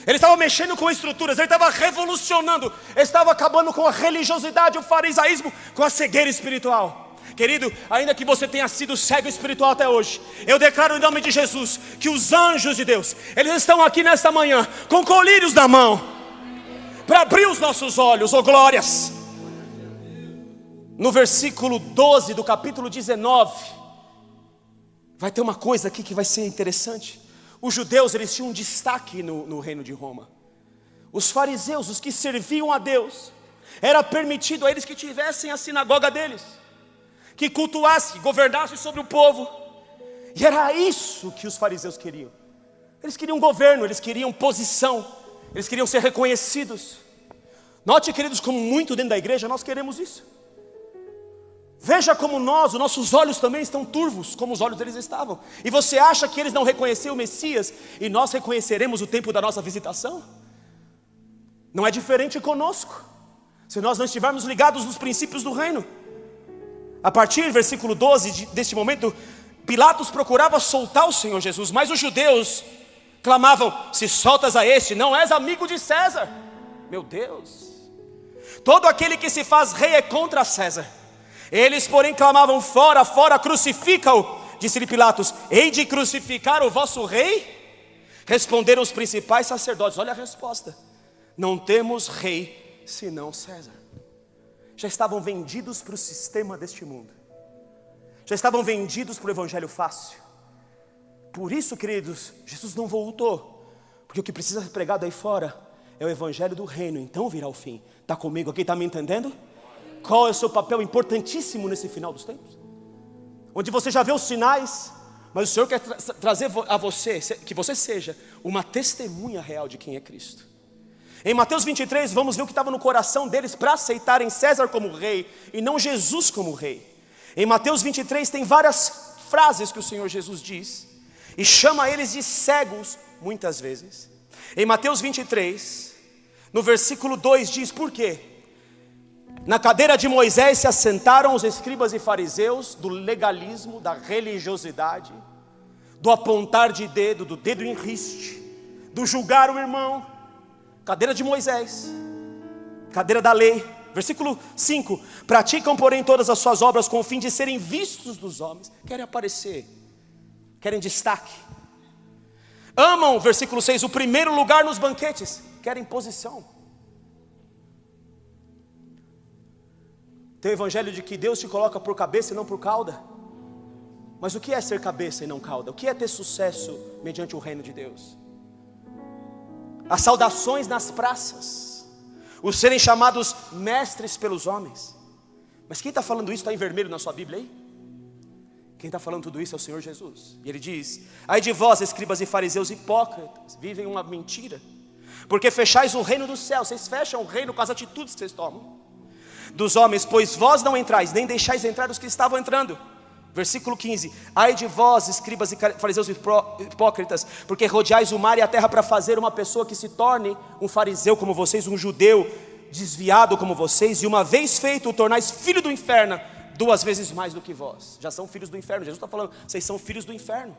Ele estava mexendo com estruturas, ele estava revolucionando, ele estava acabando com a religiosidade, o farisaísmo, com a cegueira espiritual. Querido, ainda que você tenha sido cego espiritual até hoje, eu declaro em nome de Jesus que os anjos de Deus, eles estão aqui nesta manhã com colírios na mão, para abrir os nossos olhos, oh glórias. No versículo 12 do capítulo 19, vai ter uma coisa aqui que vai ser interessante. Os judeus, eles tinham um destaque no reino de Roma. Os fariseus, os que serviam a Deus, era permitido a eles que tivessem a sinagoga deles, que cultuassem, que governassem sobre o povo. E era isso que os fariseus queriam. Eles queriam governo, eles queriam posição, eles queriam ser reconhecidos. Note, queridos, como muito dentro da igreja nós queremos isso. Veja como os nossos olhos também estão turvos, como os olhos deles estavam. E você acha que eles não reconheceram o Messias, e nós reconheceremos o tempo da nossa visitação? Não é diferente conosco, se nós não estivermos ligados nos princípios do reino. A partir do versículo 12, deste momento, Pilatos procurava soltar o Senhor Jesus, mas os judeus clamavam: se soltas a este, não és amigo de César. Meu Deus, todo aquele que se faz rei é contra César. Eles, porém, clamavam: fora, fora, crucifica-o. Disse-lhe Pilatos: hei de crucificar o vosso rei? Responderam os principais sacerdotes. Olha a resposta: não temos rei senão César. Já estavam vendidos para o sistema deste mundo, já estavam vendidos para o evangelho fácil. Por isso, queridos, Jesus não voltou, porque o que precisa ser pregado aí fora é o evangelho do reino. Então virá o fim. Está comigo aqui? Está me entendendo? Qual é o seu papel importantíssimo nesse final dos tempos? Onde você já vê os sinais, mas o Senhor quer trazer a você, que você seja uma testemunha real de quem é Cristo. Em Mateus 23, vamos ver o que estava no coração deles para aceitarem César como rei e não Jesus como rei. Em Mateus 23 tem várias frases que o Senhor Jesus diz e chama eles de cegos muitas vezes. Em Mateus 23, no versículo 2 diz: por quê? Na cadeira de Moisés se assentaram os escribas e fariseus do legalismo, da religiosidade, do apontar de dedo, do dedo em riste, do julgar o irmão. Cadeira de Moisés, cadeira da lei. Versículo 5: praticam, porém, todas as suas obras com o fim de serem vistos dos homens. Querem aparecer, querem destaque. Amam, versículo 6, o primeiro lugar nos banquetes. Querem posição. Tem o evangelho de que Deus te coloca por cabeça e não por cauda. Mas o que é ser cabeça e não cauda? O que é ter sucesso mediante o reino de Deus? As saudações nas praças, os serem chamados mestres pelos homens. Mas quem está falando isso está em vermelho na sua Bíblia aí? Quem está falando tudo isso é o Senhor Jesus. E Ele diz: ai de vós, escribas e fariseus hipócritas, vivem uma mentira, porque fechais o reino do céu. Vocês fecham o reino com as atitudes que vocês tomam dos homens, pois vós não entrais, nem deixais entrar os que estavam entrando. Versículo 15: ai de vós, escribas e fariseus hipócritas, porque rodeais o mar e a terra para fazer uma pessoa que se torne um fariseu como vocês, um judeu desviado como vocês, e uma vez feito o tornais filho do inferno, duas vezes mais do que vós. Já são filhos do inferno. Jesus está falando: vocês são filhos do inferno.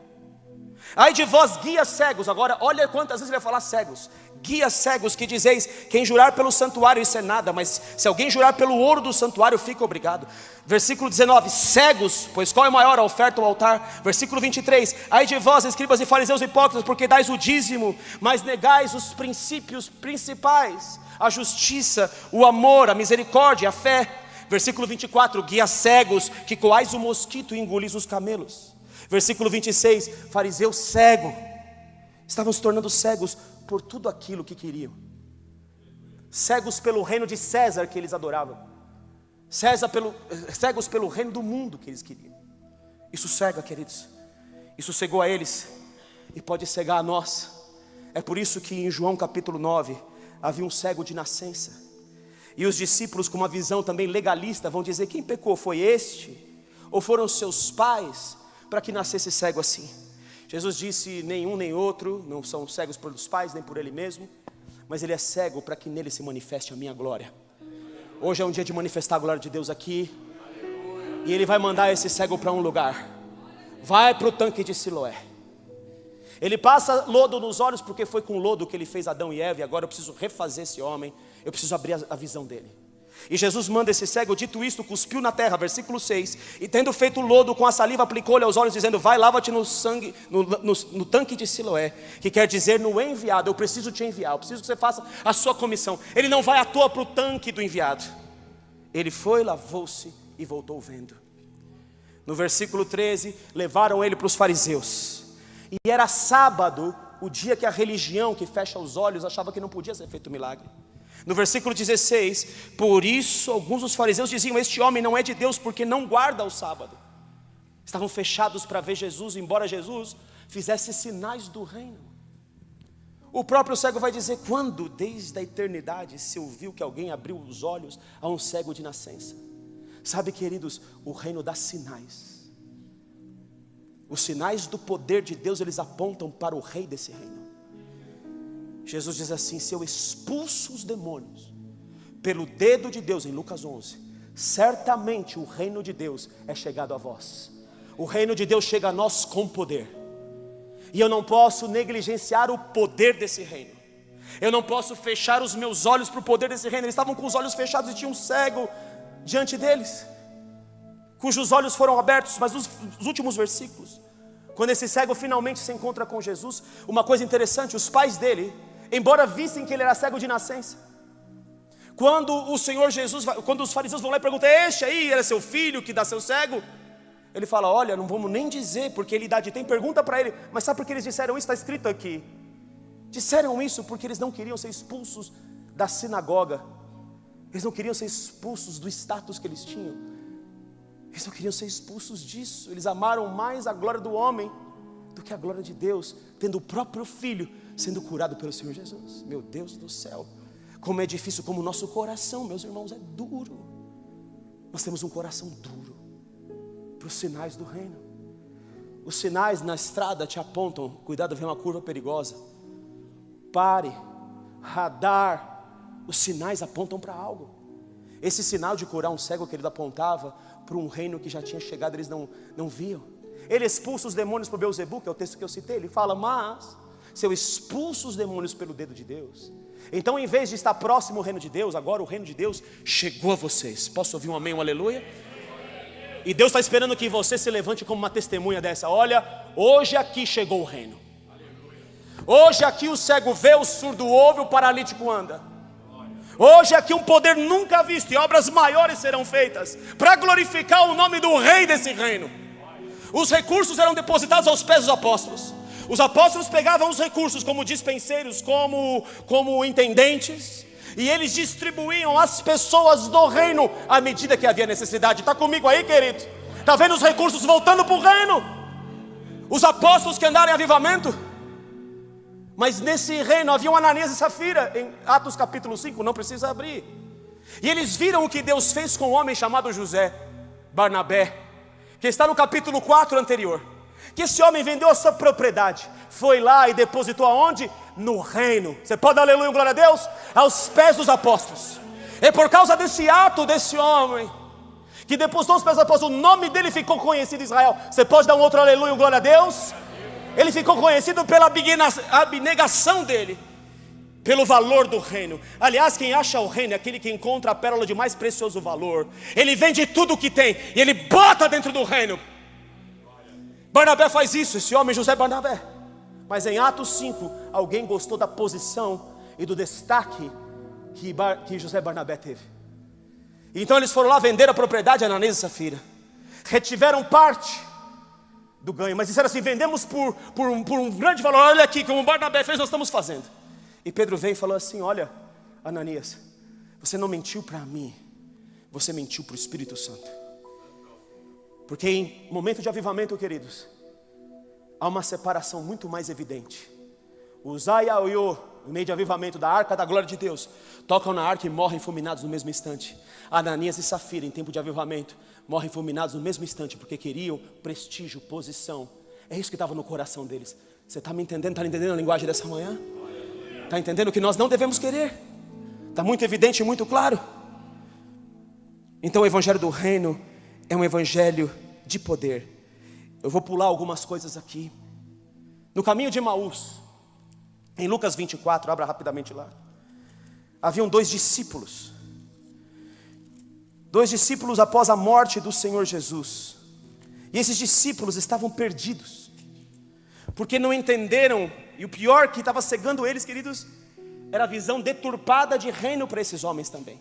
Ai de vós, guias cegos. Agora olha quantas vezes ele vai falar cegos. Guias cegos, que dizeis: quem jurar pelo santuário, isso é nada, mas se alguém jurar pelo ouro do santuário, fica obrigado. Versículo 19: cegos, pois qual é maior, a oferta ou o altar? Versículo 23: ai de vós, escribas e fariseus hipócritas, porque dais o dízimo, mas negais os princípios principais: a justiça, o amor, a misericórdia, a fé. Versículo 24: guias cegos, que coais o mosquito e engolis os camelos. Versículo 26: fariseu cego. Estavam se tornando cegos por tudo aquilo que queriam. Cegos pelo reino de César que eles adoravam. Cegos pelo reino do mundo que eles queriam. Isso cega, queridos. Isso cegou a eles e pode cegar a nós. É por isso que em João capítulo 9 havia um cego de nascença. E os discípulos, com uma visão também legalista, vão dizer: quem pecou, foi este? Ou foram seus pais, para que nascesse cego assim? Jesus disse: nenhum nem outro, não são cegos pelos pais, nem por ele mesmo, mas ele é cego para que nele se manifeste a minha glória. Hoje é um dia de manifestar a glória de Deus aqui. E ele vai mandar esse cego para um lugar. Vai para o tanque de Siloé. Ele passa lodo nos olhos, porque foi com lodo que ele fez Adão e Eva, e agora eu preciso refazer esse homem, eu preciso abrir a visão dele. E Jesus manda esse cego, dito isto, cuspiu na terra, versículo 6. E tendo feito lodo com a saliva, aplicou-lhe aos olhos, dizendo: vai, lava-te no sangue, no tanque de Siloé. Que quer dizer, no enviado. Eu preciso te enviar, eu preciso que você faça a sua comissão. Ele não vai à toa para o tanque do enviado. Ele foi, lavou-se e voltou vendo. No versículo 13, levaram ele para os fariseus. E era sábado, o dia que a religião que fecha os olhos achava que não podia ser feito milagre. No versículo 16, por isso alguns dos fariseus diziam: este homem não é de Deus, porque não guarda o sábado. Estavam fechados para ver Jesus, embora Jesus fizesse sinais do reino. O próprio cego vai dizer: quando desde a eternidade se ouviu que alguém abriu os olhos a um cego de nascença? Sabe, queridos, o reino dá sinais. Os sinais do poder de Deus, eles apontam para o rei desse reino. Jesus diz assim: se eu expulso os demônios pelo dedo de Deus, em Lucas 11, certamente o reino de Deus é chegado a vós. O reino de Deus chega a nós com poder. E eu não posso negligenciar o poder desse reino. Eu não posso fechar os meus olhos para o poder desse reino. Eles estavam com os olhos fechados e tinha um cego diante deles, cujos olhos foram abertos. Mas nos últimos versículos, quando esse cego finalmente se encontra com Jesus, uma coisa interessante: os pais dele, embora vissem que ele era cego de nascença, quando o Senhor Jesus, quando os fariseus vão lá e perguntam: este aí era seu filho que nasceu cego? Ele fala: olha, não vamos nem dizer porque ele idade tem. Pergunta para ele: mas sabe por que eles disseram isso? Está escrito aqui. Disseram isso porque eles não queriam ser expulsos da sinagoga. Eles não queriam ser expulsos do status que eles tinham. Eles não queriam ser expulsos disso. Eles amaram mais a glória do homem do que a glória de Deus, tendo o próprio filho sendo curado pelo Senhor Jesus. Meu Deus do céu, como é difícil, como o nosso coração, meus irmãos, é duro. Nós temos um coração duro para os sinais do reino. Os sinais na estrada te apontam: cuidado, vem uma curva perigosa, pare, radar. Os sinais apontam para algo. Esse sinal de curar um cego, querido, apontava para um reino que já tinha chegado. Eles não viam. Ele expulsa os demônios por Beelzebul, que é o texto que eu citei. Ele fala: mas se eu expulso os demônios pelo dedo de Deus, então em vez de estar próximo ao reino de Deus, agora o reino de Deus chegou a vocês. Posso ouvir um amém, um aleluia? E Deus está esperando que você se levante como uma testemunha dessa: olha, hoje aqui chegou o reino. Hoje aqui o cego vê, o surdo ouve, o paralítico anda. Hoje aqui um poder nunca visto, e obras maiores serão feitas para glorificar o nome do rei desse reino. Os recursos eram depositados aos pés dos apóstolos. Os apóstolos pegavam os recursos como dispenseiros, como intendentes, e eles distribuíam às pessoas do reino à medida que havia necessidade. Está comigo aí, querido? Está vendo os recursos voltando para o reino? Os apóstolos que andaram em avivamento. Mas nesse reino havia um Ananias e Safira, em Atos capítulo 5, não precisa abrir. E eles viram o que Deus fez com um homem chamado José, Barnabé, que está no capítulo 4 anterior. Que esse homem vendeu a sua propriedade, foi lá e depositou aonde? No reino. Você pode dar aleluia, glória a Deus? Aos pés dos apóstolos. É por causa desse ato desse homem, que depositou aos pés dos apóstolos, o nome dele ficou conhecido em Israel. Você pode dar um outro aleluia, glória a Deus? Ele ficou conhecido pela abnegação dele, pelo valor do reino. Aliás, quem acha o reino é aquele que encontra a pérola de mais precioso valor. Ele vende tudo o que tem e ele bota dentro do reino. Barnabé faz isso, esse homem José Barnabé. Mas em Atos 5, alguém gostou da posição e do destaque que José Barnabé teve. Então eles foram lá vender a propriedade a Ananias e Safira. Retiveram parte do ganho, mas disseram assim: vendemos por um grande valor. Olha aqui, como Barnabé fez, nós estamos fazendo. E Pedro veio e falou assim: olha, Ananias, você não mentiu para mim, você mentiu para o Espírito Santo. Porque em momento de avivamento, queridos, há uma separação muito mais evidente. Os Aiaiô, no meio de avivamento da arca da glória de Deus, tocam na arca e morrem fulminados no mesmo instante. Ananias e Safira, em tempo de avivamento, morrem fulminados no mesmo instante, porque queriam prestígio, posição. É isso que estava no coração deles. Você está me entendendo? Está entendendo a linguagem dessa manhã? Está entendendo que nós não devemos querer? Está muito evidente e muito claro. Então o evangelho do reino é um evangelho de poder. Eu vou pular algumas coisas aqui. No caminho de Emaús, em Lucas 24, abra rapidamente lá. Haviam 2 discípulos. 2 discípulos após a morte do Senhor Jesus. E esses discípulos estavam perdidos, porque não entenderam, e o pior que estava cegando eles, queridos, era a visão deturpada de reino para esses homens também.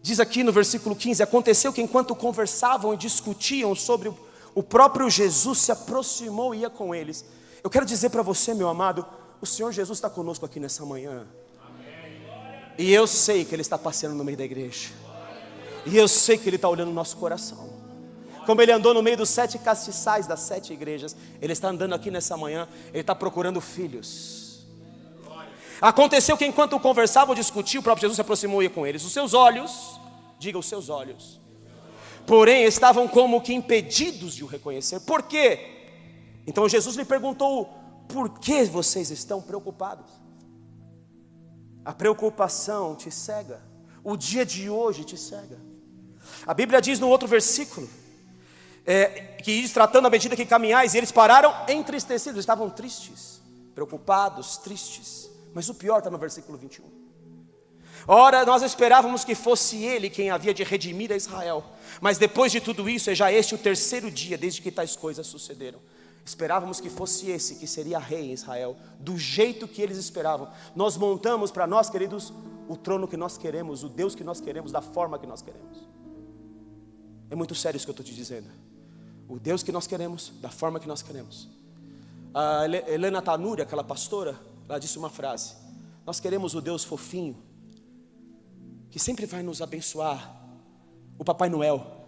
Diz aqui no versículo 15: aconteceu que enquanto conversavam e discutiam sobre o próprio Jesus, se aproximou e ia com eles. Eu quero dizer para você, meu amado, o Senhor Jesus está conosco aqui nessa manhã. E eu sei que Ele está passeando no meio da igreja. E eu sei que Ele está olhando no nosso coração. Como Ele andou no meio dos 7 castiçais das 7 igrejas, Ele está andando aqui nessa manhã. Ele está procurando filhos. Aconteceu que enquanto conversavam, discutiam, o próprio Jesus se aproximou e ia com eles. Os seus olhos, diga os seus olhos, porém estavam como que impedidos de o reconhecer. Por quê? Então Jesus lhe perguntou: por que vocês estão preocupados? A preocupação te cega. O dia de hoje te cega. A Bíblia diz no outro versículo, que diz: tratando à medida que caminhais, e eles pararam entristecidos, estavam tristes, preocupados, tristes. Mas o pior está no versículo 21. Ora, nós esperávamos que fosse Ele quem havia de redimir a Israel, mas depois de tudo isso, é já este o 3º dia desde que tais coisas sucederam. Esperávamos que fosse esse que seria rei em Israel, do jeito que eles esperavam. Nós montamos para nós, queridos, o trono que nós queremos, o Deus que nós queremos, da forma que nós queremos. É muito sério isso que eu estou te dizendo. O Deus que nós queremos, da forma que nós queremos. A Helena Tanuri, aquela pastora, ela disse uma frase: nós queremos o Deus fofinho, que sempre vai nos abençoar, o Papai Noel.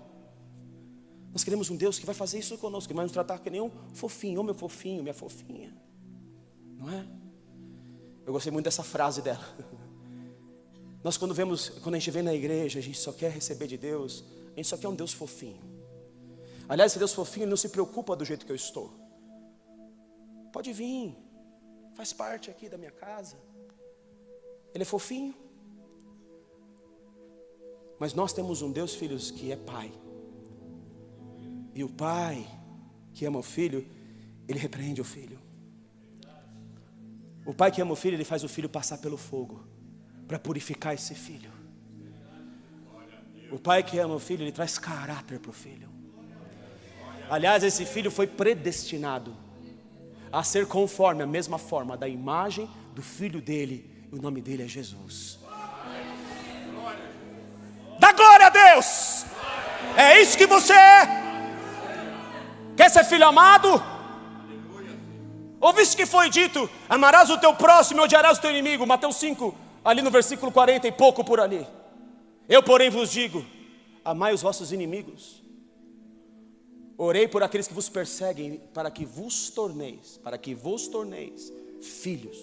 Nós queremos um Deus que vai fazer isso conosco, que vai nos tratar que nem um fofinho, meu fofinho, minha fofinha. Não é? Eu gostei muito dessa frase dela. Nós quando a gente vem na igreja, a gente só quer receber de Deus, a gente só quer um Deus fofinho. Aliás, esse Deus fofinho, ele não se preocupa do jeito que eu estou. Pode vir, faz parte aqui da minha casa. Ele é fofinho. Mas nós temos um Deus, filhos, que é Pai. E o pai que ama o filho, ele repreende o filho. O pai que ama o filho, ele faz o filho passar pelo fogo para purificar esse filho. O pai que ama o filho, ele traz caráter para o filho. Aliás, esse filho foi predestinado a ser conforme a mesma forma da imagem do filho dele. E o nome dele é Jesus. Dá glória a Deus! É isso que você é. Quer ser filho amado? Ouviste que foi dito: amarás o teu próximo e odiarás o teu inimigo. Mateus 5, ali no versículo 40 e pouco por ali. Eu porém vos digo: amai os vossos inimigos. Orei por aqueles que vos perseguem, para que vos torneis filhos.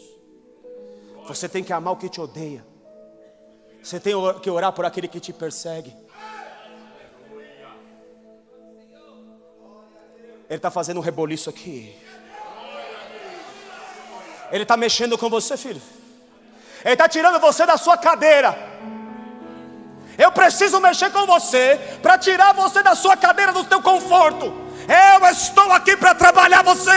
Você tem que amar o que te odeia. Você tem que orar por aquele que te persegue. Ele está fazendo um reboliço aqui. Ele está mexendo com você, filho. Ele está tirando você da sua cadeira. Eu preciso mexer com você para tirar você da sua cadeira, do teu conforto. Eu estou aqui para trabalhar você.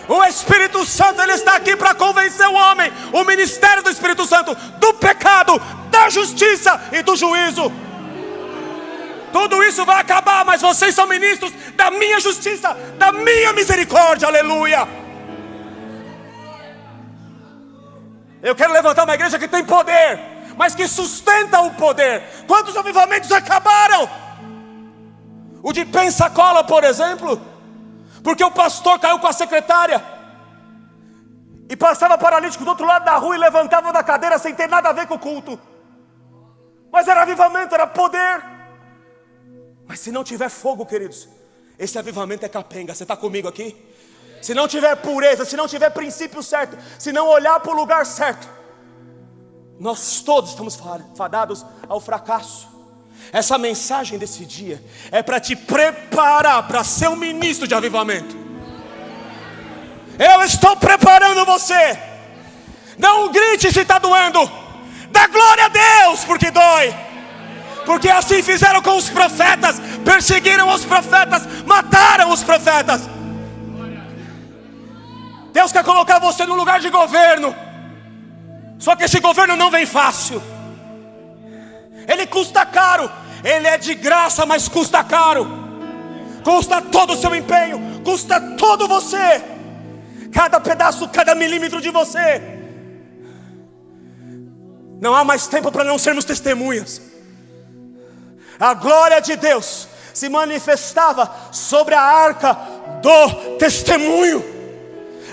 O Espírito Santo, ele está aqui para convencer o homem. O ministério do Espírito Santo do pecado, da justiça e do juízo. Tudo isso vai acabar, mas vocês são ministros da minha justiça, da minha misericórdia, aleluia. Eu quero levantar uma igreja que tem poder, mas que sustenta o poder. Quantos avivamentos acabaram? O de Pensacola, por exemplo, porque o pastor caiu com a secretária e passava paralítico do outro lado da rua e levantava da cadeira sem ter nada a ver com o culto. Mas era avivamento, era poder. Mas se não tiver fogo, queridos, esse avivamento é capenga. Você está comigo aqui? Se não tiver pureza, se não tiver princípio certo, se não olhar para o lugar certo, nós todos estamos fadados ao fracasso. Essa mensagem desse dia é para te preparar para ser um ministro de avivamento. Eu estou preparando você. Não grite se está doendo. Dá glória a Deus porque dói. Porque assim fizeram com os profetas. Perseguiram os profetas, mataram os profetas. Deus quer colocar você no lugar de governo. Só que esse governo não vem fácil. Ele custa caro. Ele é de graça, mas custa caro. Custa todo o seu empenho, custa todo você, cada pedaço, cada milímetro de você. Não há mais tempo para não sermos testemunhas. A glória de Deus se manifestava sobre a arca do testemunho.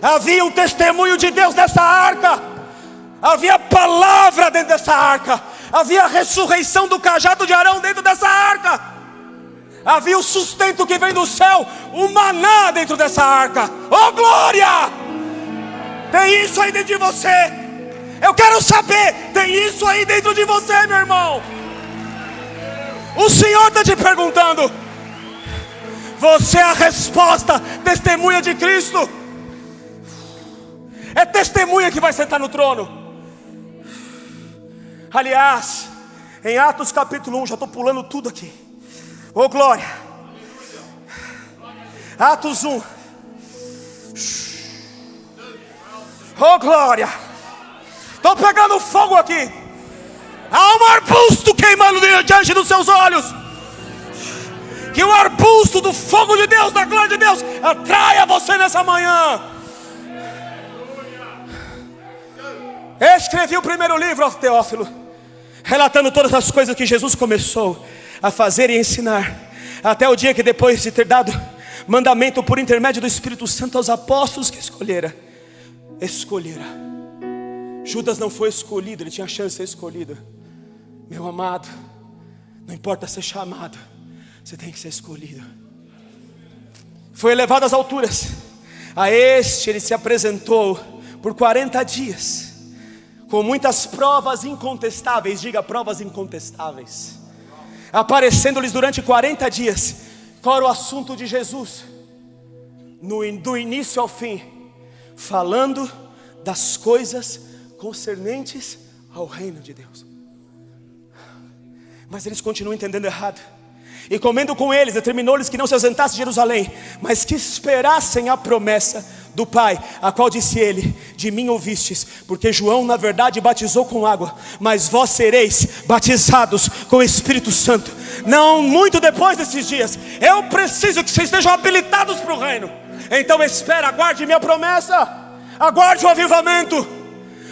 Havia um testemunho de Deus nessa arca. Havia palavra dentro dessa arca. Havia a ressurreição do cajado de Arão dentro dessa arca. Havia o sustento que vem do céu, o maná dentro dessa arca. Oh glória! Tem isso aí dentro de você. Eu quero saber, tem isso aí dentro de você, meu irmão. O Senhor está te perguntando. Você é a resposta, testemunha de Cristo. É testemunha que vai sentar no trono. Aliás, em Atos capítulo 1, já estou pulando tudo aqui. Oh glória. Atos 1. Oh glória. Estou pegando fogo aqui. Há um arbusto queimando diante dos seus olhos. Que o arbusto do fogo de Deus, da glória de Deus, atraia você nessa manhã. Eu escrevi o primeiro livro, Teófilo, relatando todas as coisas que Jesus começou a fazer e ensinar, até o dia que, depois de ter dado mandamento por intermédio do Espírito Santo aos apóstolos que escolhera. Judas não foi escolhido, ele tinha a chance de ser escolhido. Meu amado, não importa ser chamado, você tem que ser escolhido. Foi elevado às alturas. A este ele se apresentou por 40 dias, com muitas provas incontestáveis. Diga, provas incontestáveis. Aparecendo-lhes durante 40 dias. Qual era o assunto de Jesus? Do início ao fim, falando das coisas concernentes ao reino de Deus. Mas eles continuam entendendo errado. E comendo com eles, determinou-lhes que não se ausentassem de Jerusalém, mas que esperassem a promessa do Pai, a qual disse ele: de mim ouvistes, porque João na verdade batizou com água, mas vós sereis batizados com o Espírito Santo. Não muito depois desses dias. Eu preciso que vocês estejam habilitados para o reino. Então espera, aguarde minha promessa. Aguarde o avivamento.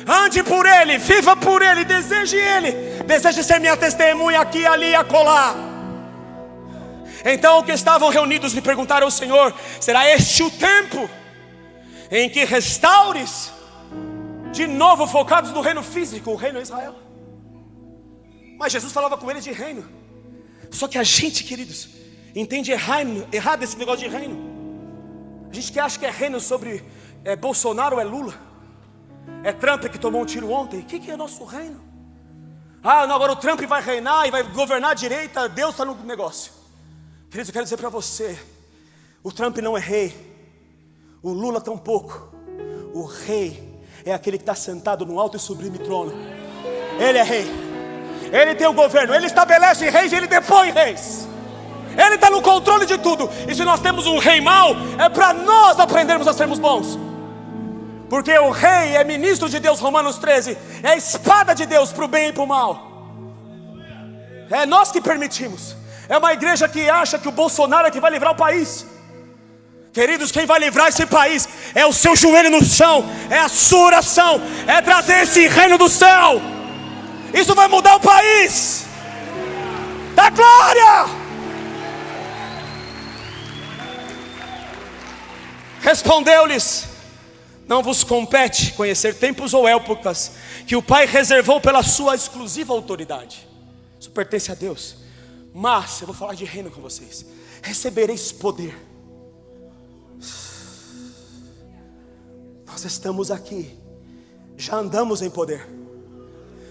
Ande por ele, viva por ele, deseje ele. Deseje ser minha testemunha aqui, ali e acolá. Então os que estavam reunidos lhe perguntaram ao Senhor: será este o tempo em que restaures de novo, focados no reino físico, o reino de Israel? Mas Jesus falava com eles de reino. Só que a gente, queridos, entende errado esse negócio de reino. A gente que acha que é reino sobre Bolsonaro ou é Lula, é Trump que tomou um tiro ontem. O que é nosso reino? Ah, não, agora o Trump vai reinar e vai governar a direita. Deus está no negócio. Queridos, eu quero dizer para você: o Trump não é rei, o Lula tampouco. O rei é aquele que está sentado no alto e sublime trono. Ele é rei, ele tem o governo, ele estabelece reis e ele depõe reis. Ele está no controle de tudo. E se nós temos um rei mau, é para nós aprendermos a sermos bons. Porque o rei é ministro de Deus, Romanos 13. É a espada de Deus para o bem e para o mal. É nós que permitimos. É uma igreja que acha que o Bolsonaro é que vai livrar o país. Queridos, quem vai livrar esse país é o seu joelho no chão, é a sua oração, é trazer esse reino do céu. Isso vai mudar o país. Da glória. Respondeu-lhes: não vos compete conhecer tempos ou épocas que o Pai reservou pela sua exclusiva autoridade. Isso pertence a Deus. Mas eu vou falar de reino com vocês. Recebereis poder. Nós estamos aqui, já andamos em poder,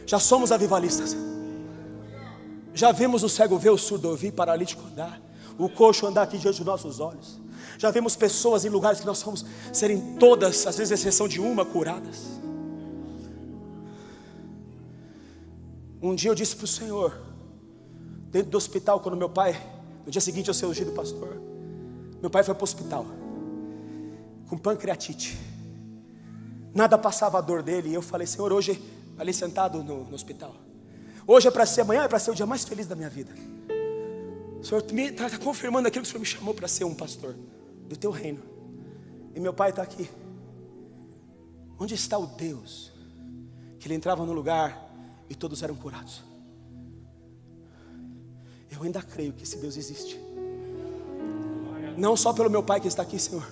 já somos avivalistas, já vimos o cego ver, o surdo ouvir, paralítico andar, o coxo andar aqui diante dos nossos olhos. Já vemos pessoas em lugares que nós fomos serem todas, às vezes exceção de uma, curadas. Um dia eu disse para o Senhor, dentro do hospital, quando meu pai, no dia seguinte eu ser ungido pastor, meu pai foi para o hospital com pancreatite. Nada passava a dor dele. E eu falei: Senhor, hoje, ali sentado no hospital, Hoje é para ser, amanhã é para ser o dia mais feliz da minha vida. O Senhor está confirmando aquilo que o Senhor me chamou para ser um pastor do teu reino. E meu pai está aqui. Onde está o Deus que ele entrava no lugar e todos eram curados? Eu ainda creio que esse Deus existe. Não só pelo meu pai que está aqui, Senhor,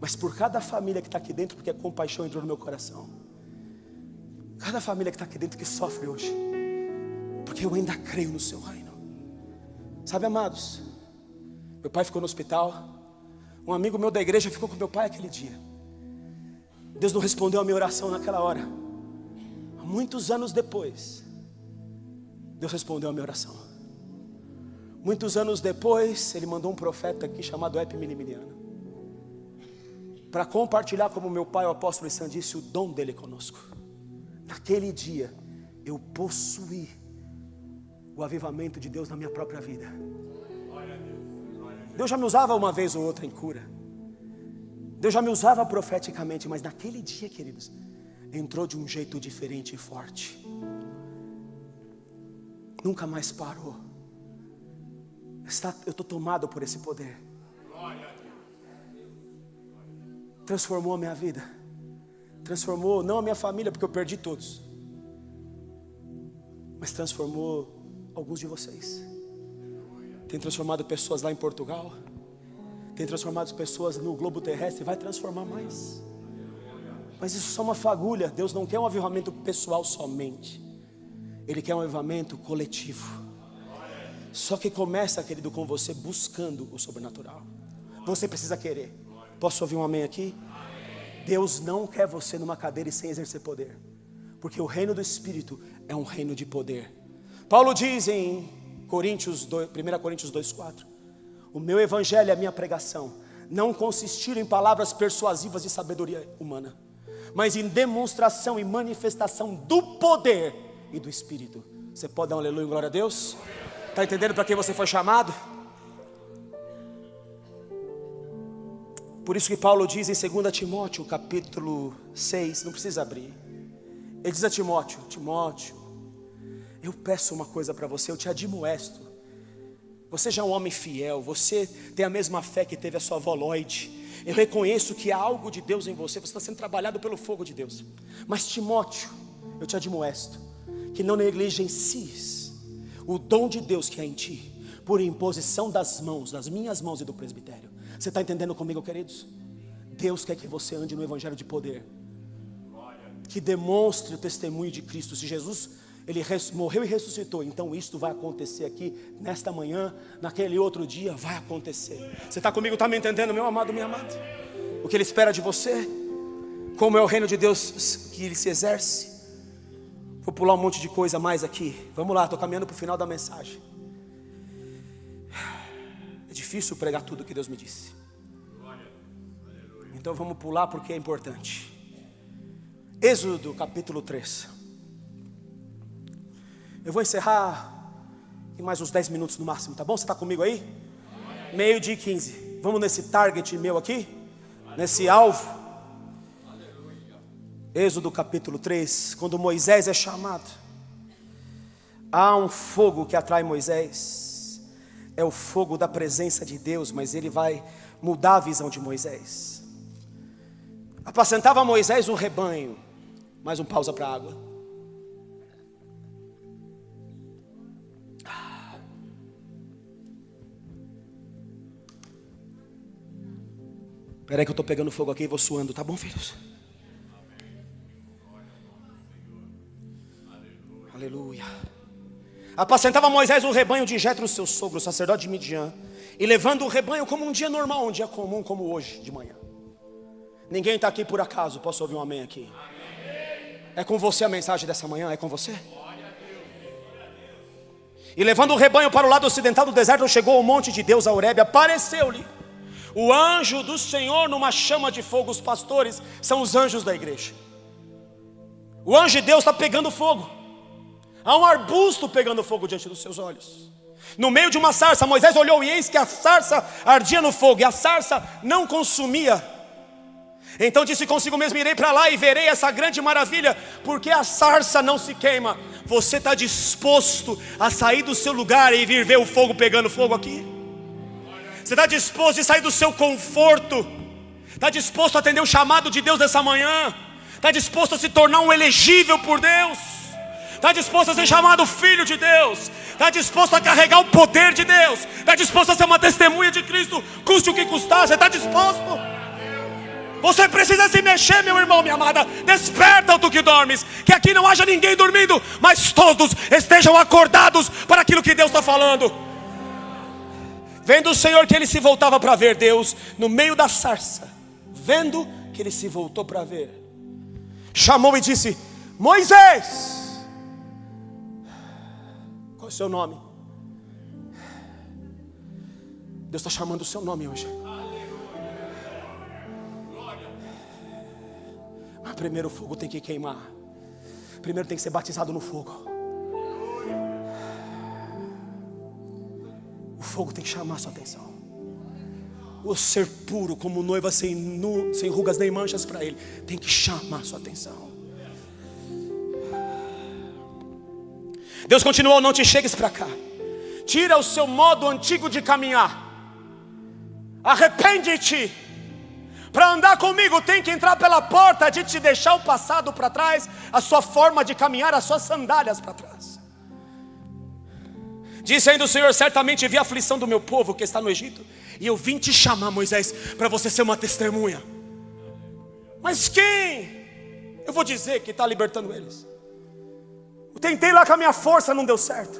mas por cada família que está aqui dentro, porque a compaixão entrou no meu coração. Cada família que está aqui dentro que sofre hoje, porque eu ainda creio no seu reino. Sabe, amados, meu pai ficou no hospital. Um amigo meu da igreja ficou com meu pai aquele dia. Deus não respondeu a minha oração naquela hora. Muitos anos depois, Deus respondeu a minha oração. Muitos anos depois, Ele mandou um profeta aqui chamado Epi Minimiliano, para compartilhar, como meu pai, o apóstolo Issan, disse, o dom dele conosco. Naquele dia, eu possuí o avivamento de Deus na minha própria vida. Deus já me usava uma vez ou outra em cura. Deus já me usava profeticamente, mas naquele dia, queridos, entrou de um jeito diferente e forte. Nunca mais parou. Eu estou tomado por esse poder. Transformou a minha vida. Transformou não a minha família, porque eu perdi todos, mas transformou alguns de vocês. Tem transformado pessoas lá em Portugal. Tem transformado pessoas no globo terrestre. Vai transformar mais. Mas isso é só uma fagulha. Deus não quer um avivamento pessoal somente. Ele quer um avivamento coletivo. Só que começa, querido, com você buscando o sobrenatural. Você precisa querer. Posso ouvir um amém aqui? Deus não quer você numa cadeira e sem exercer poder, porque o reino do Espírito é um reino de poder. Paulo diz em 1 Coríntios 2:4: o meu evangelho e a minha pregação não consistiram em palavras persuasivas de sabedoria humana, mas em demonstração e manifestação do poder e do Espírito. Você pode dar um aleluia e glória a Deus? Está entendendo para que você foi chamado? Por isso que Paulo diz em 2 Timóteo capítulo 6, não precisa abrir. Ele diz a Timóteo: Timóteo, eu peço uma coisa para você, eu te admoesto. Você já é um homem fiel, você tem a mesma fé que teve a sua avó Lloyd. Eu reconheço que há algo de Deus em você, você está sendo trabalhado pelo fogo de Deus. Mas Timóteo, eu te admoesto que não negligencies o dom de Deus que é em ti, por imposição das mãos, das minhas mãos e do presbitério. Você está entendendo comigo, queridos? Deus quer que você ande no evangelho de poder, que demonstre o testemunho de Cristo. Se Jesus, Ele morreu e ressuscitou, então isto vai acontecer aqui, nesta manhã, naquele outro dia, vai acontecer. Você está comigo, está me entendendo, meu amado, minha amada? O que Ele espera de você, como é o reino de Deus que Ele se exerce. Vou pular um monte de coisa a mais aqui. Vamos lá, estou caminhando para o final da mensagem. É difícil pregar tudo que Deus me disse. Então vamos pular porque é importante. Êxodo capítulo 3. Eu vou encerrar em mais uns 10 minutos no máximo, tá bom? Você está comigo aí? 12:15. Vamos nesse target meu aqui? Nesse alvo. Êxodo capítulo 3. Quando Moisés é chamado, há um fogo que atrai Moisés. É o fogo da presença de Deus, mas ele vai mudar a visão de Moisés. Apacentava Moisés um rebanho. Mais um pausa para a água. Espera aí que eu estou pegando fogo aqui e vou suando, tá bom, filhos? Aleluia. Apacentava Moisés o rebanho de Jetro, seu sogro, sacerdote de Midian, e levando o rebanho como um dia normal, um dia comum, como hoje de manhã. Ninguém está aqui por acaso. Posso ouvir um amém aqui? É com você a mensagem dessa manhã? É com você? E levando o rebanho para o lado ocidental do deserto, chegou ao monte de Deus, a Horebe. Apareceu-lhe o anjo do Senhor numa chama de fogo. Os pastores são os anjos da igreja. O anjo de Deus está pegando fogo. Há um arbusto pegando fogo diante dos seus olhos. No meio de uma sarça, Moisés olhou e eis que a sarça ardia no fogo, e a sarça não consumia. Então disse consigo mesmo: irei para lá e verei essa grande maravilha, porque a sarça não se queima. Você está disposto a sair do seu lugar e vir ver o fogo pegando fogo aqui? Você está disposto a sair do seu conforto? Está disposto a atender o chamado de Deus nessa manhã? Está disposto a se tornar um elegível por Deus? Está disposto a ser chamado filho de Deus? Está disposto a carregar o poder de Deus? Está disposto a ser uma testemunha de Cristo, custe o que custar? Você está disposto? Você precisa se mexer, meu irmão, minha amada. Desperta, tu que dormes. Que aqui não haja ninguém dormindo, mas todos estejam acordados para aquilo que Deus está falando. Vendo o Senhor que ele se voltava para ver, Deus no meio da sarça, vendo que ele se voltou para ver, chamou e disse: Moisés, qual é o seu nome? Deus está chamando o seu nome hoje. Mas primeiro o fogo tem que queimar. Primeiro tem que ser batizado no fogo. O fogo tem que chamar a sua atenção. O ser puro como noiva sem rugas nem manchas para ele tem que chamar a sua atenção. Deus continuou: não te chegues para cá. Tira o seu modo antigo de caminhar. Arrepende-te. Para andar comigo tem que entrar pela porta de te deixar o passado para trás, a sua forma de caminhar, as suas sandálias para trás. Disse ainda o Senhor: certamente vi a aflição do meu povo que está no Egito, e eu vim te chamar, Moisés, para você ser uma testemunha. Mas quem eu vou dizer que está libertando eles? Eu tentei lá com a minha força, não deu certo.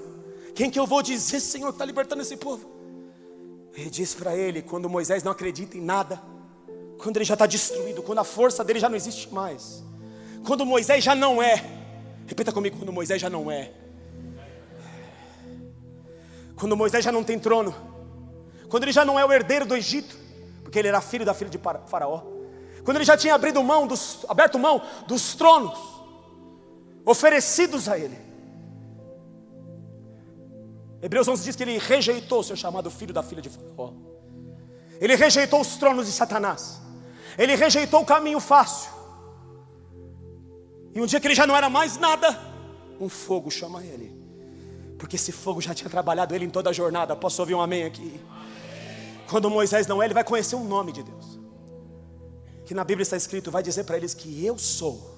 Quem que eu vou dizer, Senhor, que está libertando esse povo? Ele diz para ele, quando Moisés não acredita em nada, quando ele já está destruído, quando a força dele já não existe mais, quando Moisés já não é, repita comigo: quando Moisés já não é, quando Moisés já não tem trono, quando ele já não é o herdeiro do Egito, porque ele era filho da filha de Faraó, quando ele já tinha aberto mão dos tronos oferecidos a ele. Hebreus 11 diz que ele rejeitou ser chamado filho da filha de Faraó. Ele rejeitou os tronos de Satanás. Ele rejeitou o caminho fácil. E um dia que ele já não era mais nada, um fogo chama ele. Porque esse fogo já tinha trabalhado ele em toda a jornada. Posso ouvir um amém aqui? Quando Moisés não é, ele vai conhecer o nome de Deus, que na Bíblia está escrito, vai dizer para eles que eu sou.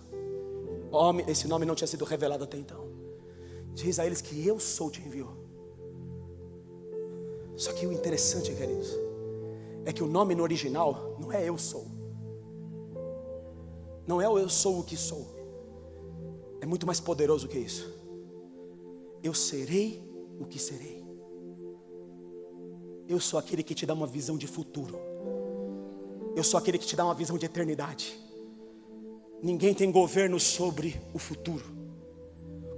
Esse nome não tinha sido revelado até então. Diz a eles que eu sou te enviou. Só que o interessante, queridos, é que o nome no original não é eu sou. Não é o eu sou o que sou. É muito mais poderoso que isso. Eu serei o que serei. Eu sou aquele que te dá uma visão de futuro. Eu sou aquele que te dá uma visão de eternidade. Ninguém tem governo sobre o futuro.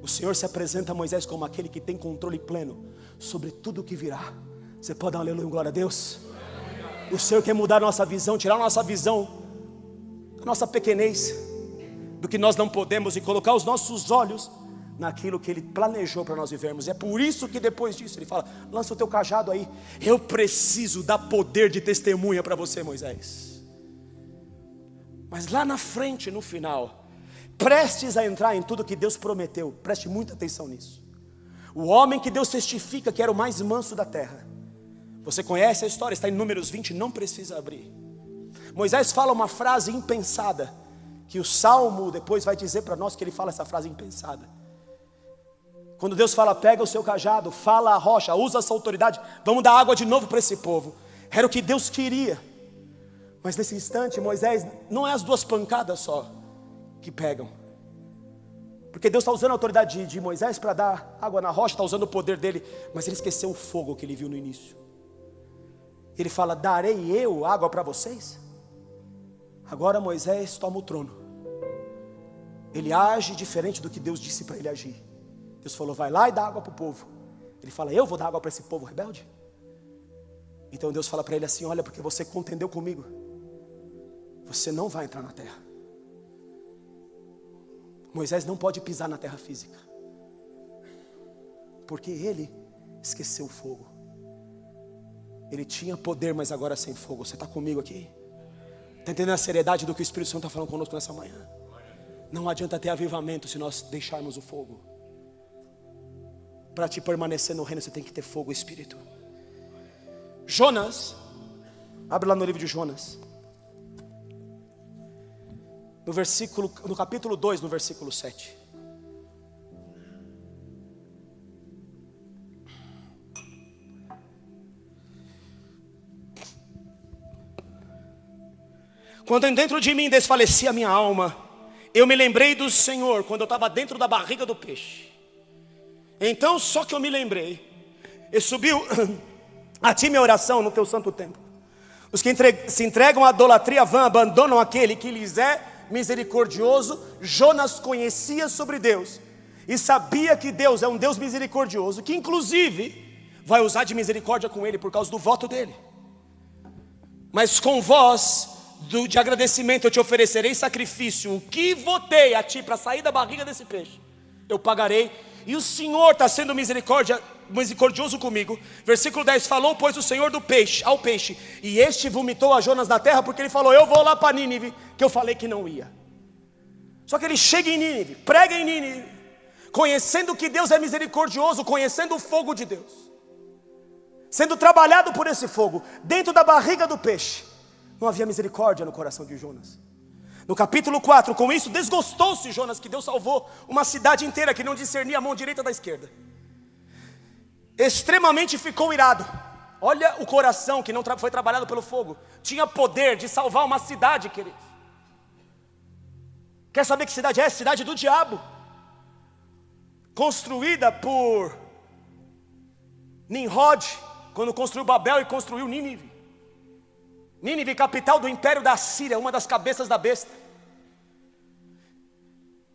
O Senhor se apresenta a Moisés como aquele que tem controle pleno sobre tudo o que virá. Você pode dar um aleluia, glória a Deus? O Senhor quer mudar a nossa visão, tirar a nossa visão, a nossa pequenez, do que nós não podemos, e colocar os nossos olhos naquilo que Ele planejou para nós vivermos. E é por isso que depois disso Ele fala: lança o teu cajado aí. Eu preciso dar poder de testemunha para você, Moisés. Mas lá na frente, no final, prestes a entrar em tudo que Deus prometeu, preste muita atenção nisso. O homem que Deus testifica que era o mais manso da terra. Você conhece a história, está em Números 20, não precisa abrir. Moisés fala uma frase impensada, que o Salmo depois vai dizer para nós que ele fala essa frase impensada. Quando Deus fala: pega o seu cajado, fala a rocha, usa essa autoridade, vamos dar água de novo para esse povo. Era o que Deus queria. Mas nesse instante, Moisés, não é as duas pancadas só que pegam. Porque Deus está usando a autoridade de Moisés para dar água na rocha, está usando o poder dele, mas ele esqueceu o fogo que ele viu no início. Ele fala: darei eu água para vocês? Agora Moisés toma o trono. Ele age diferente do que Deus disse para ele agir. Deus falou: vai lá e dá água para o povo. Ele fala: eu vou dar água para esse povo rebelde? Então Deus fala para ele assim: olha, porque você contendeu comigo, você não vai entrar na terra. Moisés não pode pisar na terra física, porque ele esqueceu o fogo. Ele tinha poder, mas agora sem fogo. Você está comigo aqui? Está entendendo a seriedade do que o Espírito Santo está falando conosco nessa manhã? Não adianta ter avivamento se nós deixarmos o fogo. Para te permanecer no reino, você tem que ter fogo e Espírito. Jonas, abre lá no livro de Jonas, no capítulo 2, no versículo 7. Quando dentro de mim desfalecia a minha alma, eu me lembrei do Senhor quando eu estava dentro da barriga do peixe. Então só que eu me lembrei, e subiu a ti minha oração no teu santo templo. Os que se entregam à idolatria vã abandonam aquele que lhes é misericordioso. Jonas conhecia sobre Deus e sabia que Deus é um Deus misericordioso, que inclusive vai usar de misericórdia com ele por causa do voto dele. Mas com voz de agradecimento eu te oferecerei sacrifício. O que votei a ti para sair da barriga desse peixe, eu pagarei. E o Senhor está sendo misericordioso comigo. Versículo 10, falou pois o Senhor ao peixe, e este vomitou a Jonas na terra, porque ele falou, eu vou lá para Nínive, que eu falei que não ia. Só que ele chega em Nínive, prega em Nínive, conhecendo que Deus é misericordioso, conhecendo o fogo de Deus, sendo trabalhado por esse fogo, dentro da barriga do peixe. Não havia misericórdia no coração de Jonas. No capítulo 4, com isso desgostou-se Jonas, que Deus salvou uma cidade inteira que não discernia a mão direita da esquerda. Extremamente ficou irado. Olha o coração que não foi trabalhado pelo fogo. Tinha poder de salvar uma cidade, queridos. Quer saber que cidade é? Cidade do diabo. Construída por Nimrod, quando construiu Babel e construiu Nínive. Nínive, capital do império da Síria, uma das cabeças da besta.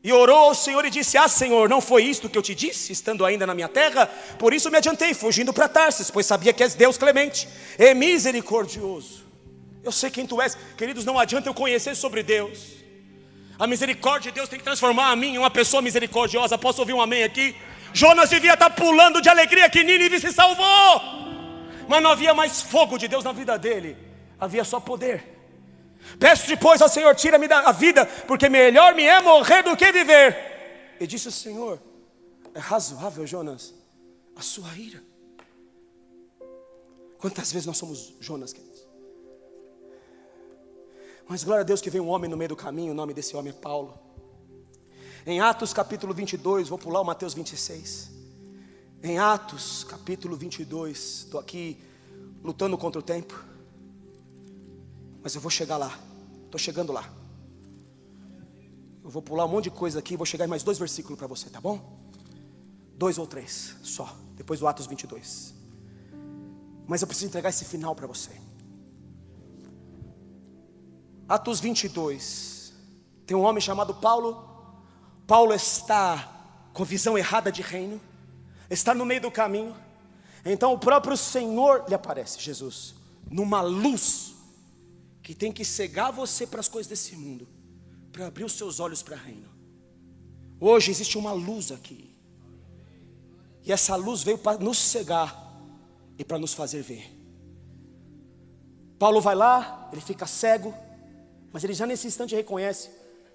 E orou ao Senhor e disse, Senhor, não foi isto que eu te disse, estando ainda na minha terra? Por isso me adiantei, fugindo para Tarsis, pois sabia que és Deus clemente e misericordioso. Eu sei quem tu és. Queridos, não adianta eu conhecer sobre Deus. A misericórdia de Deus tem que transformar a mim em uma pessoa misericordiosa. Posso ouvir um amém aqui? Jonas devia estar pulando de alegria que Nínive se salvou, mas não havia mais fogo de Deus na vida dele. Havia só poder. Peço-te, pois, ao Senhor, tira-me da vida, porque melhor me é morrer do que viver. E disse o Senhor, é razoável, Jonas, a sua ira. Quantas vezes nós somos Jonas, queridos? Mas glória a Deus que veio um homem no meio do caminho. O nome desse homem é Paulo. Em Atos capítulo 22, vou pular o Mateus 26. Em Atos capítulo 22, estou aqui lutando contra o tempo, mas eu vou chegar lá, estou chegando lá. Eu vou pular um monte de coisa aqui, vou chegar em mais 2 versículos para você, tá bom? 2 ou 3, só, depois do Atos 22. Mas eu preciso entregar esse final para você. Atos 22, tem um homem chamado Paulo. Paulo está com visão errada de reino, está no meio do caminho. Então o próprio Senhor lhe aparece, Jesus, numa luz que tem que cegar você para as coisas desse mundo, para abrir os seus olhos para o reino. Hoje existe uma luz aqui, e essa luz veio para nos cegar e para nos fazer ver. Paulo vai lá, ele fica cego, mas ele já nesse instante reconhece,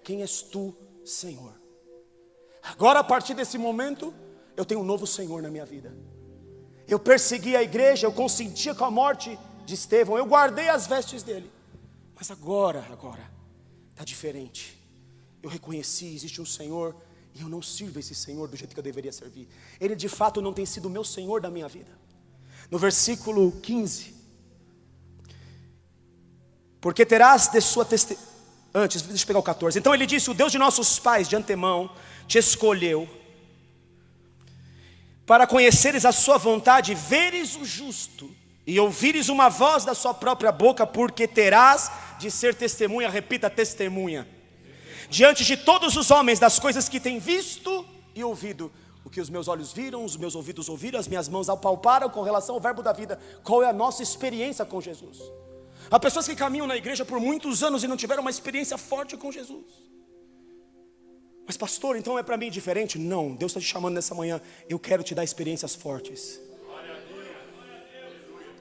quem és tu, Senhor? Agora a partir desse momento, eu tenho um novo Senhor na minha vida. Eu persegui a igreja, eu consentia com a morte de Estevão, eu guardei as vestes dele. Mas agora está diferente. Eu reconheci, existe um Senhor, e eu não sirvo esse Senhor do jeito que eu deveria servir. Ele de fato não tem sido o meu Senhor da minha vida. No versículo 15, porque terás de sua testemunha. Antes, deixa eu pegar o 14. Então ele disse, o Deus de nossos pais de antemão te escolheu para conheceres a sua vontade, veres o justo e ouvires uma voz da sua própria boca, porque terás de ser testemunha, repita, testemunha, diante de todos os homens das coisas que têm visto e ouvido. O que os meus olhos viram, os meus ouvidos ouviram, as minhas mãos apalparam com relação ao verbo da vida. Qual é a nossa experiência com Jesus? Há pessoas que caminham na igreja por muitos anos e não tiveram uma experiência forte com Jesus. Mas pastor, então é para mim diferente? Não, Deus está te chamando nessa manhã. Eu quero te dar experiências fortes.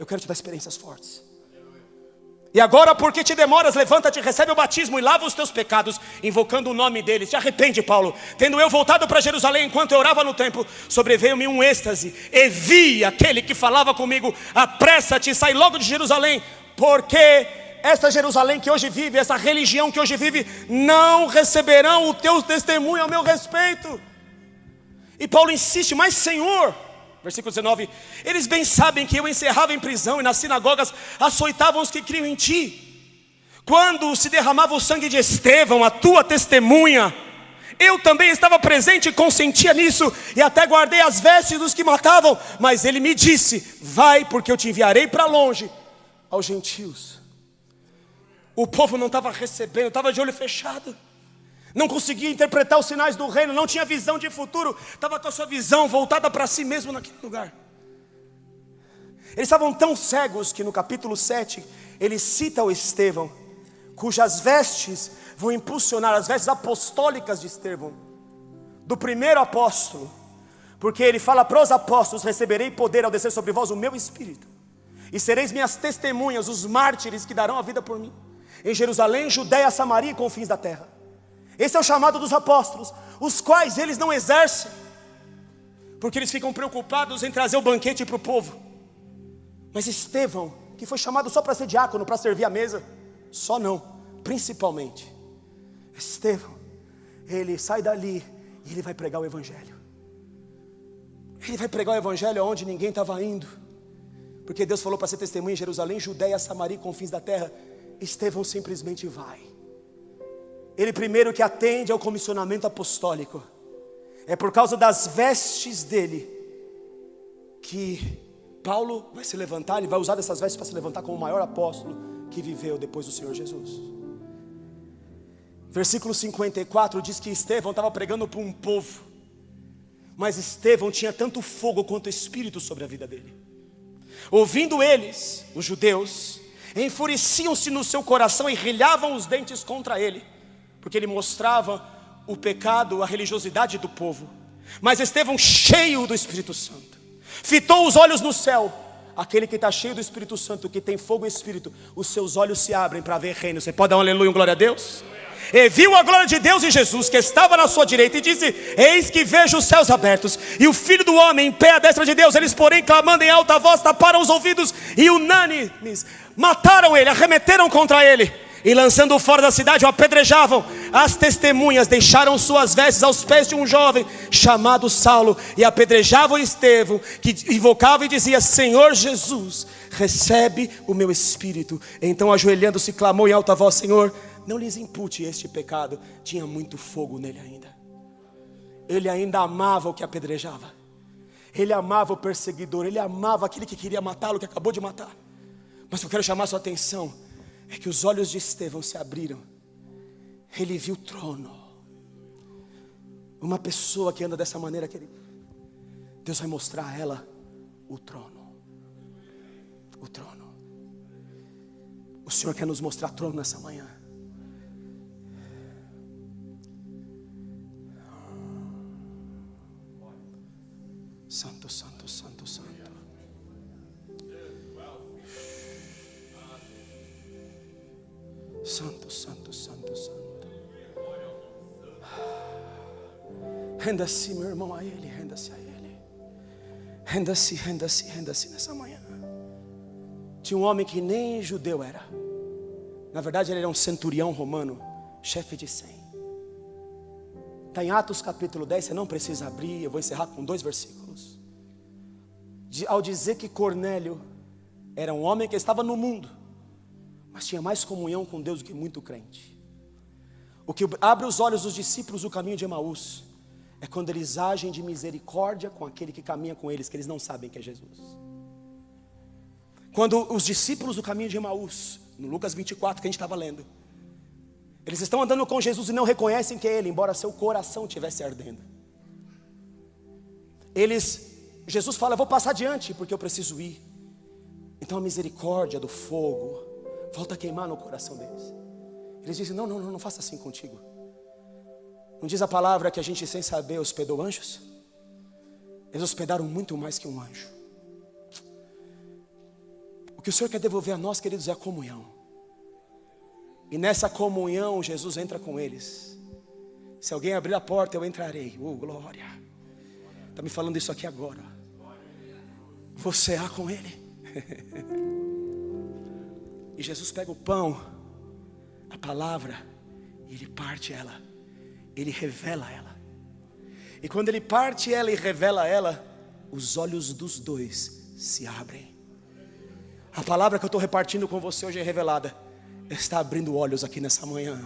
Eu quero te dar experiências fortes. E agora, por que te demoras? Levanta-te, recebe o batismo e lava os teus pecados, invocando o nome dele. Te arrepende, Paulo. Tendo eu voltado para Jerusalém, enquanto eu orava no templo, sobreveio-me um êxtase, e vi aquele que falava comigo: apressa-te, sai logo de Jerusalém, porque essa Jerusalém que hoje vive, essa religião que hoje vive, não receberão o teu testemunho ao meu respeito. E Paulo insiste: mas Senhor, versículo 19, eles bem sabem que eu encerrava em prisão e nas sinagogas açoitavam os que criam em ti. Quando se derramava o sangue de Estevão, a tua testemunha, eu também estava presente e consentia nisso, e até guardei as vestes dos que matavam. Mas ele me disse: vai, porque eu te enviarei para longe aos gentios. O povo não estava recebendo, estava de olho fechado, não conseguia interpretar os sinais do reino, não tinha visão de futuro, estava com a sua visão voltada para si mesmo naquele lugar. Eles estavam tão cegos que no capítulo 7 ele cita o Estevão, cujas vestes vão impulsionar, as vestes apostólicas de Estevão, do primeiro apóstolo, porque ele fala para os apóstolos: receberei poder ao descer sobre vós o meu espírito, e sereis minhas testemunhas, os mártires que darão a vida por mim, em Jerusalém, Judeia, Samaria e confins da terra. Esse é o chamado dos apóstolos, os quais eles não exercem, porque eles ficam preocupados em trazer o banquete para o povo. Mas Estevão, que foi chamado só para ser diácono, para servir a mesa, só não, principalmente Estevão, ele sai dali e ele vai pregar o evangelho. Ele vai pregar o evangelho onde ninguém estava indo, porque Deus falou para ser testemunha em Jerusalém, Judeia, Samaria e confins da terra. Estevão simplesmente vai. Ele primeiro que atende ao comissionamento apostólico. É por causa das vestes dele que Paulo vai se levantar. Ele vai usar dessas vestes para se levantar como o maior apóstolo que viveu depois do Senhor Jesus. Versículo 54 diz que Estevão estava pregando para um povo, mas Estevão tinha tanto fogo quanto espírito sobre a vida dele. Ouvindo eles, os judeus, enfureciam-se no seu coração e rilhavam os dentes contra ele, porque ele mostrava o pecado, a religiosidade do povo. Mas Estevão, cheio do Espírito Santo, fitou os olhos no céu. Aquele que está cheio do Espírito Santo, que tem fogo e Espírito, os seus olhos se abrem para ver reino. Você pode dar um aleluia, um glória a Deus? E viu a glória de Deus e Jesus, que estava na sua direita, e disse: eis que vejo os céus abertos, e o Filho do Homem em pé à destra de Deus. Eles, porém, clamando em alta voz, taparam os ouvidos, e unânimes mataram ele, arremeteram contra ele, e lançando-o fora da cidade, o apedrejavam. As testemunhas deixaram suas vestes aos pés de um jovem chamado Saulo, e apedrejavam Estevão, que invocava e dizia: Senhor Jesus, recebe o meu espírito. Então, ajoelhando-se, clamou em alta voz: Senhor, não lhes impute este pecado. Tinha muito fogo nele ainda. Ele ainda amava o que apedrejava, ele amava o perseguidor, ele amava aquele que queria matá-lo, que acabou de matar. Mas eu quero chamar sua atenção, é que os olhos de Estevão se abriram. Ele viu o trono. Uma pessoa que anda dessa maneira, Deus vai mostrar a ela o trono. O trono. O Senhor quer nos mostrar trono nessa manhã. Santo, santo, santo, santo. Santo, santo, santo, santo. Renda-se, meu irmão, a Ele. Renda-se a Ele. Renda-se, renda-se, renda-se nessa manhã. Tinha um homem que nem judeu era. Na verdade ele era um centurião romano, chefe de 100. Está em Atos capítulo 10, você não precisa abrir. Eu vou encerrar com 2 versículos. Ao dizer que Cornélio era um homem que estava no mundo, mas tinha mais comunhão com Deus do que muito crente. O que abre os olhos dos discípulos do caminho de Emaús é quando eles agem de misericórdia com aquele que caminha com eles, que eles não sabem que é Jesus. Quando os discípulos do caminho de Emaús, no Lucas 24 que a gente estava lendo, eles estão andando com Jesus e não reconhecem que é Ele, embora seu coração estivesse ardendo. Jesus fala: eu vou passar adiante porque eu preciso ir. Então a misericórdia do fogo volta a queimar no coração deles. Eles dizem: não faça assim contigo. Não diz a palavra que a gente, sem saber, hospedou anjos? Eles hospedaram muito mais que um anjo. O que o Senhor quer devolver a nós, queridos, é a comunhão. E nessa comunhão Jesus entra com eles. Se alguém abrir a porta, eu entrarei. Glória. Está me falando isso aqui agora. Você há com ele. E Jesus pega o pão, a palavra, e ele parte ela. Ele revela ela. E quando ele parte ela e revela ela, os olhos dos dois se abrem. A palavra que eu estou repartindo com você hoje é revelada. Está abrindo olhos aqui nessa manhã.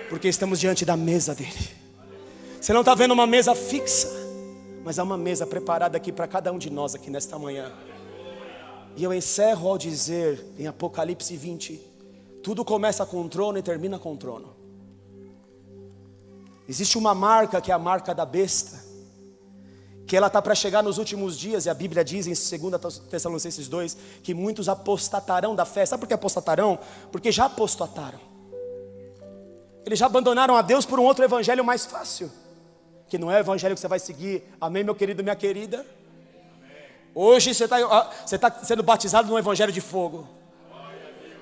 Porque estamos diante da mesa dele. Você não está vendo uma mesa fixa, mas há uma mesa preparada aqui para cada um de nós aqui nesta manhã. E eu encerro ao dizer em Apocalipse 20, tudo começa com um trono e termina com um trono. Existe uma marca que é a marca da besta, que ela está para chegar nos últimos dias. E a Bíblia diz em 2 Tessalonicenses 2 que muitos apostatarão da fé. Sabe por que apostatarão? Porque já apostataram. Eles já abandonaram a Deus por um outro evangelho mais fácil, que não é o evangelho que você vai seguir. Amém, meu querido, minha querida? Hoje você está sendo batizado no evangelho de fogo,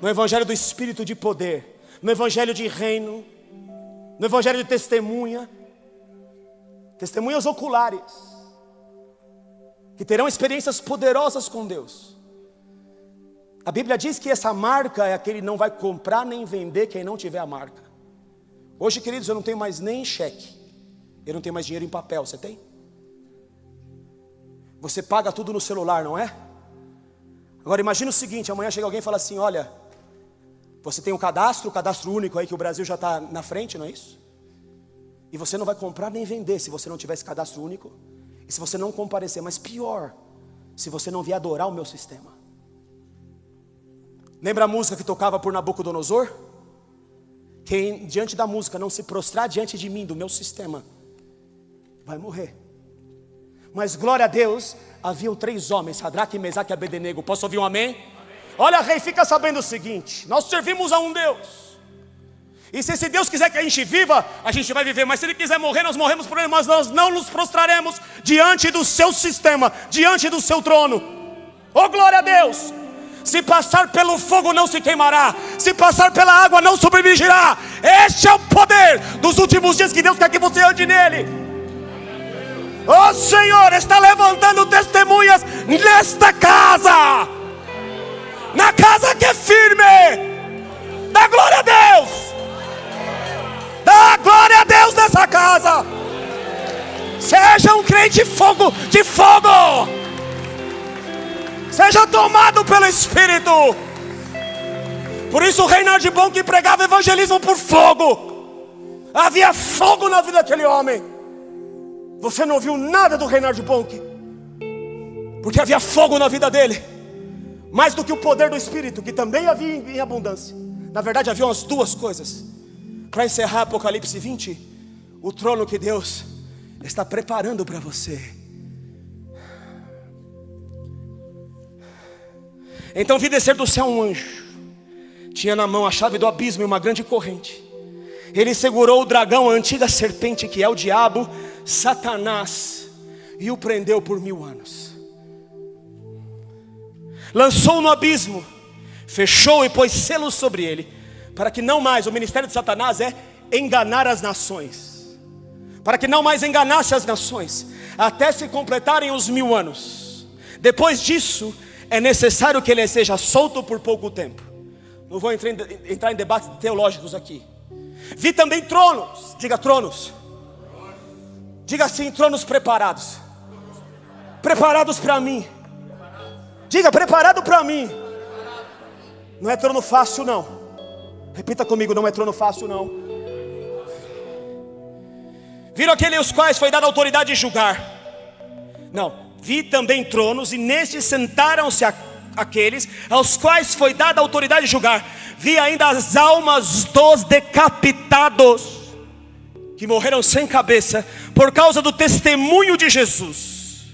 no evangelho do Espírito de poder, no evangelho de reino, no evangelho de testemunha, testemunhas oculares, que terão experiências poderosas com Deus. A Bíblia diz que essa marca é aquele que não vai comprar nem vender quem não tiver a marca. Hoje, queridos, eu não tenho mais nem cheque, eu não tenho mais dinheiro em papel. Você tem? Você paga tudo no celular, não é? Agora imagina o seguinte, amanhã chega alguém e fala assim: olha, você tem um cadastro único aí, que o Brasil já está na frente, não é isso? E você não vai comprar nem vender se você não tiver esse cadastro único, e se você não comparecer. Mas pior, se você não vier adorar o meu sistema. Lembra a música que tocava por Nabucodonosor? Quem diante da música não se prostrar diante de mim, do meu sistema, vai morrer. Mas glória a Deus, haviam 3 homens, Sadraque, Mesaque e Abednego. Posso ouvir um amém? Amém? Olha, rei, fica sabendo o seguinte: nós servimos a um Deus, e se esse Deus quiser que a gente viva, a gente vai viver. Mas se Ele quiser morrer, nós morremos por Ele. Mas nós não nos prostraremos diante do seu sistema, diante do seu trono. Oh, glória a Deus! Se passar pelo fogo não se queimará, se passar pela água não submergirá. Este é o poder dos últimos dias, que Deus quer que você ande nele. O Senhor está levantando testemunhas nesta casa, na casa que é firme. Dá glória a Deus, dá glória a Deus nessa casa. Seja um crente de fogo, seja tomado pelo Espírito. Por isso o Reinhard Bonk pregava evangelismo por fogo. Havia fogo na vida daquele homem. Você não ouviu nada do Reinhard Bonk, porque havia fogo na vida dele, mais do que o poder do Espírito, que também havia em abundância. Na verdade haviam as duas coisas. Para encerrar Apocalipse 20, o trono que Deus está preparando para você. Então vi descer do céu um anjo, tinha na mão a chave do abismo e uma grande corrente. Ele segurou o dragão, a antiga serpente, que é o diabo, Satanás, e o prendeu por 1000 anos. Lançou-o no abismo, fechou e pôs selos sobre ele, para que não mais, o ministério de Satanás é enganar as nações, para que não mais enganasse as nações, até se completarem os 1000 anos. Depois disso, é necessário que ele seja solto por pouco tempo. Não vou entrar em debates teológicos aqui. Vi também tronos, diga tronos. Diga assim: tronos preparados. Preparados para mim. Diga: preparado para mim. Não é trono fácil não. Repita comigo: não é trono fácil não. Viram aqueles os quais foi dada autoridade de julgar? Não, vi também tronos, e nestes sentaram-se aqueles aos quais foi dada autoridade de julgar. Vi ainda as almas dos decapitados, que morreram sem cabeça, por causa do testemunho de Jesus,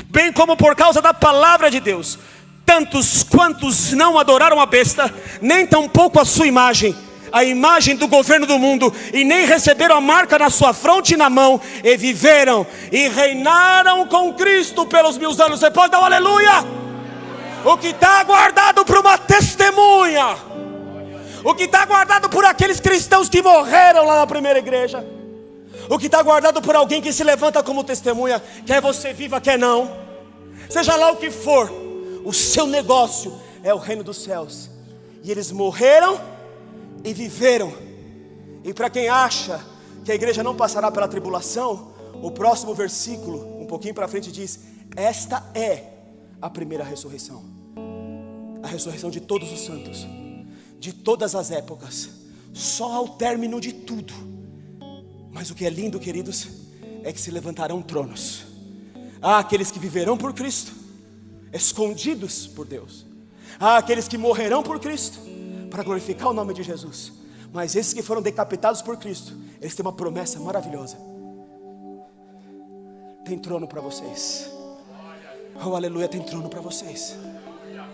bem como por causa da palavra de Deus. Tantos quantos não adoraram a besta, nem tampouco a sua imagem, a imagem do governo do mundo, e nem receberam a marca na sua fronte e na mão, e viveram e reinaram com Cristo pelos 1000 anos. Você pode dar um aleluia? O que está guardado para uma testemunha, O que está guardado por aqueles cristãos que morreram lá na primeira igreja. O que está guardado por alguém que se levanta como testemunha, quer você viva, quer não. Seja lá o que for, o seu negócio é o reino dos céus. E eles morreram e viveram. E para quem acha que a igreja não passará pela tribulação, o próximo versículo, um pouquinho para frente, diz: esta é a primeira ressurreição. A ressurreição de todos os santos, de todas as épocas, só ao término de tudo. Mas o que é lindo, queridos, é que se levantarão tronos. Há aqueles que viverão por Cristo, escondidos por Deus. Há aqueles que morrerão por Cristo, para glorificar o nome de Jesus. Mas esses que foram decapitados por Cristo, eles têm uma promessa maravilhosa. Tem trono para vocês. Oh, aleluia, tem trono para vocês.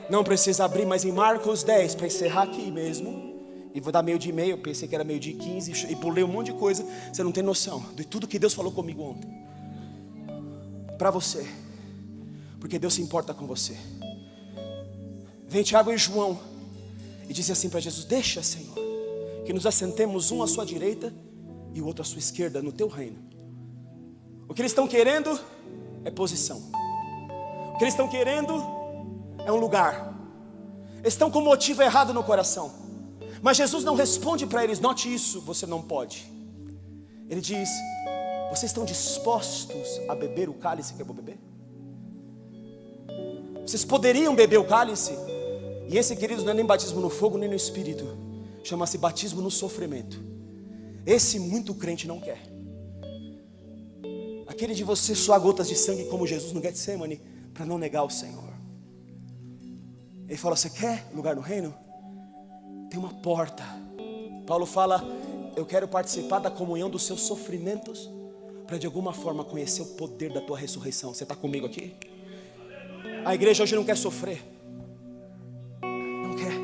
Não precisa abrir, mas em Marcos 10, para encerrar aqui mesmo. E vou dar meio de e-mail, pensei que era meio de 15 e pulei um monte de coisa. Você não tem noção de tudo que Deus falou comigo ontem. Para você, porque Deus se importa com você. Vem Tiago e João e diz assim para Jesus: deixa, Senhor, que nos assentemos um à sua direita e o outro à sua esquerda no teu reino. O que eles estão querendo é posição. O que eles estão querendo é um lugar. Eles estão com motivo errado no coração. Mas Jesus não responde para eles: note isso, você não pode. Ele diz: vocês estão dispostos a beber o cálice que eu vou beber? Vocês poderiam beber o cálice? E esse, queridos, não é nem batismo no fogo nem no Espírito. Chama-se batismo no sofrimento. Esse muito crente não quer. Aquele de você suar gotas de sangue como Jesus no Getsemane, para não negar o Senhor. Ele fala: você quer lugar no reino? Tem uma porta. Paulo fala: eu quero participar da comunhão dos seus sofrimentos, para de alguma forma conhecer o poder da tua ressurreição. Você está comigo aqui? A igreja hoje não quer sofrer. Não quer.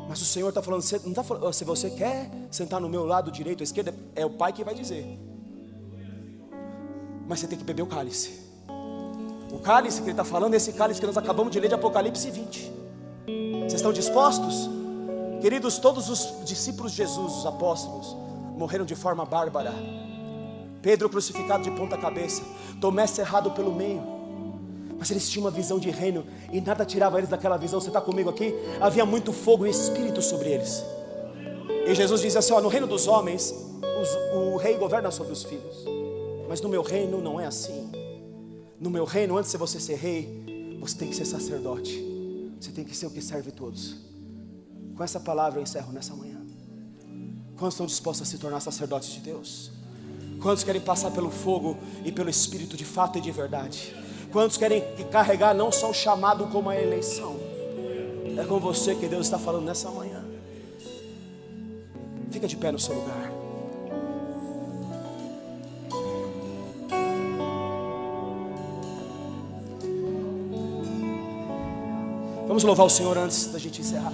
Mas o Senhor está falando, você não está falando, se você quer sentar no meu lado direito ou esquerdo, é o Pai que vai dizer. Mas você tem que beber o cálice. O cálice que Ele está falando é esse cálice que nós acabamos de ler de Apocalipse 20. Vocês estão dispostos? Queridos, todos os discípulos de Jesus, os apóstolos, morreram de forma bárbara. Pedro crucificado de ponta cabeça, Tomé cerrado pelo meio. Mas eles tinham uma visão de reino e nada tirava eles daquela visão. Você está comigo aqui? Havia muito fogo e espírito sobre eles. E Jesus diz assim: ó, no reino dos homens o rei governa sobre os filhos, mas no meu reino não é assim. No meu reino, antes de você ser rei, você tem que ser sacerdote. Você tem que ser o que serve todos. Com essa palavra eu encerro nessa manhã. Quantos estão dispostos a se tornar sacerdotes de Deus? Quantos querem passar pelo fogo e pelo Espírito de fato e de verdade? Quantos querem carregar não só o chamado como a eleição? É com você que Deus está falando nessa manhã. Fica de pé no seu lugar. Vamos louvar o Senhor antes da gente encerrar.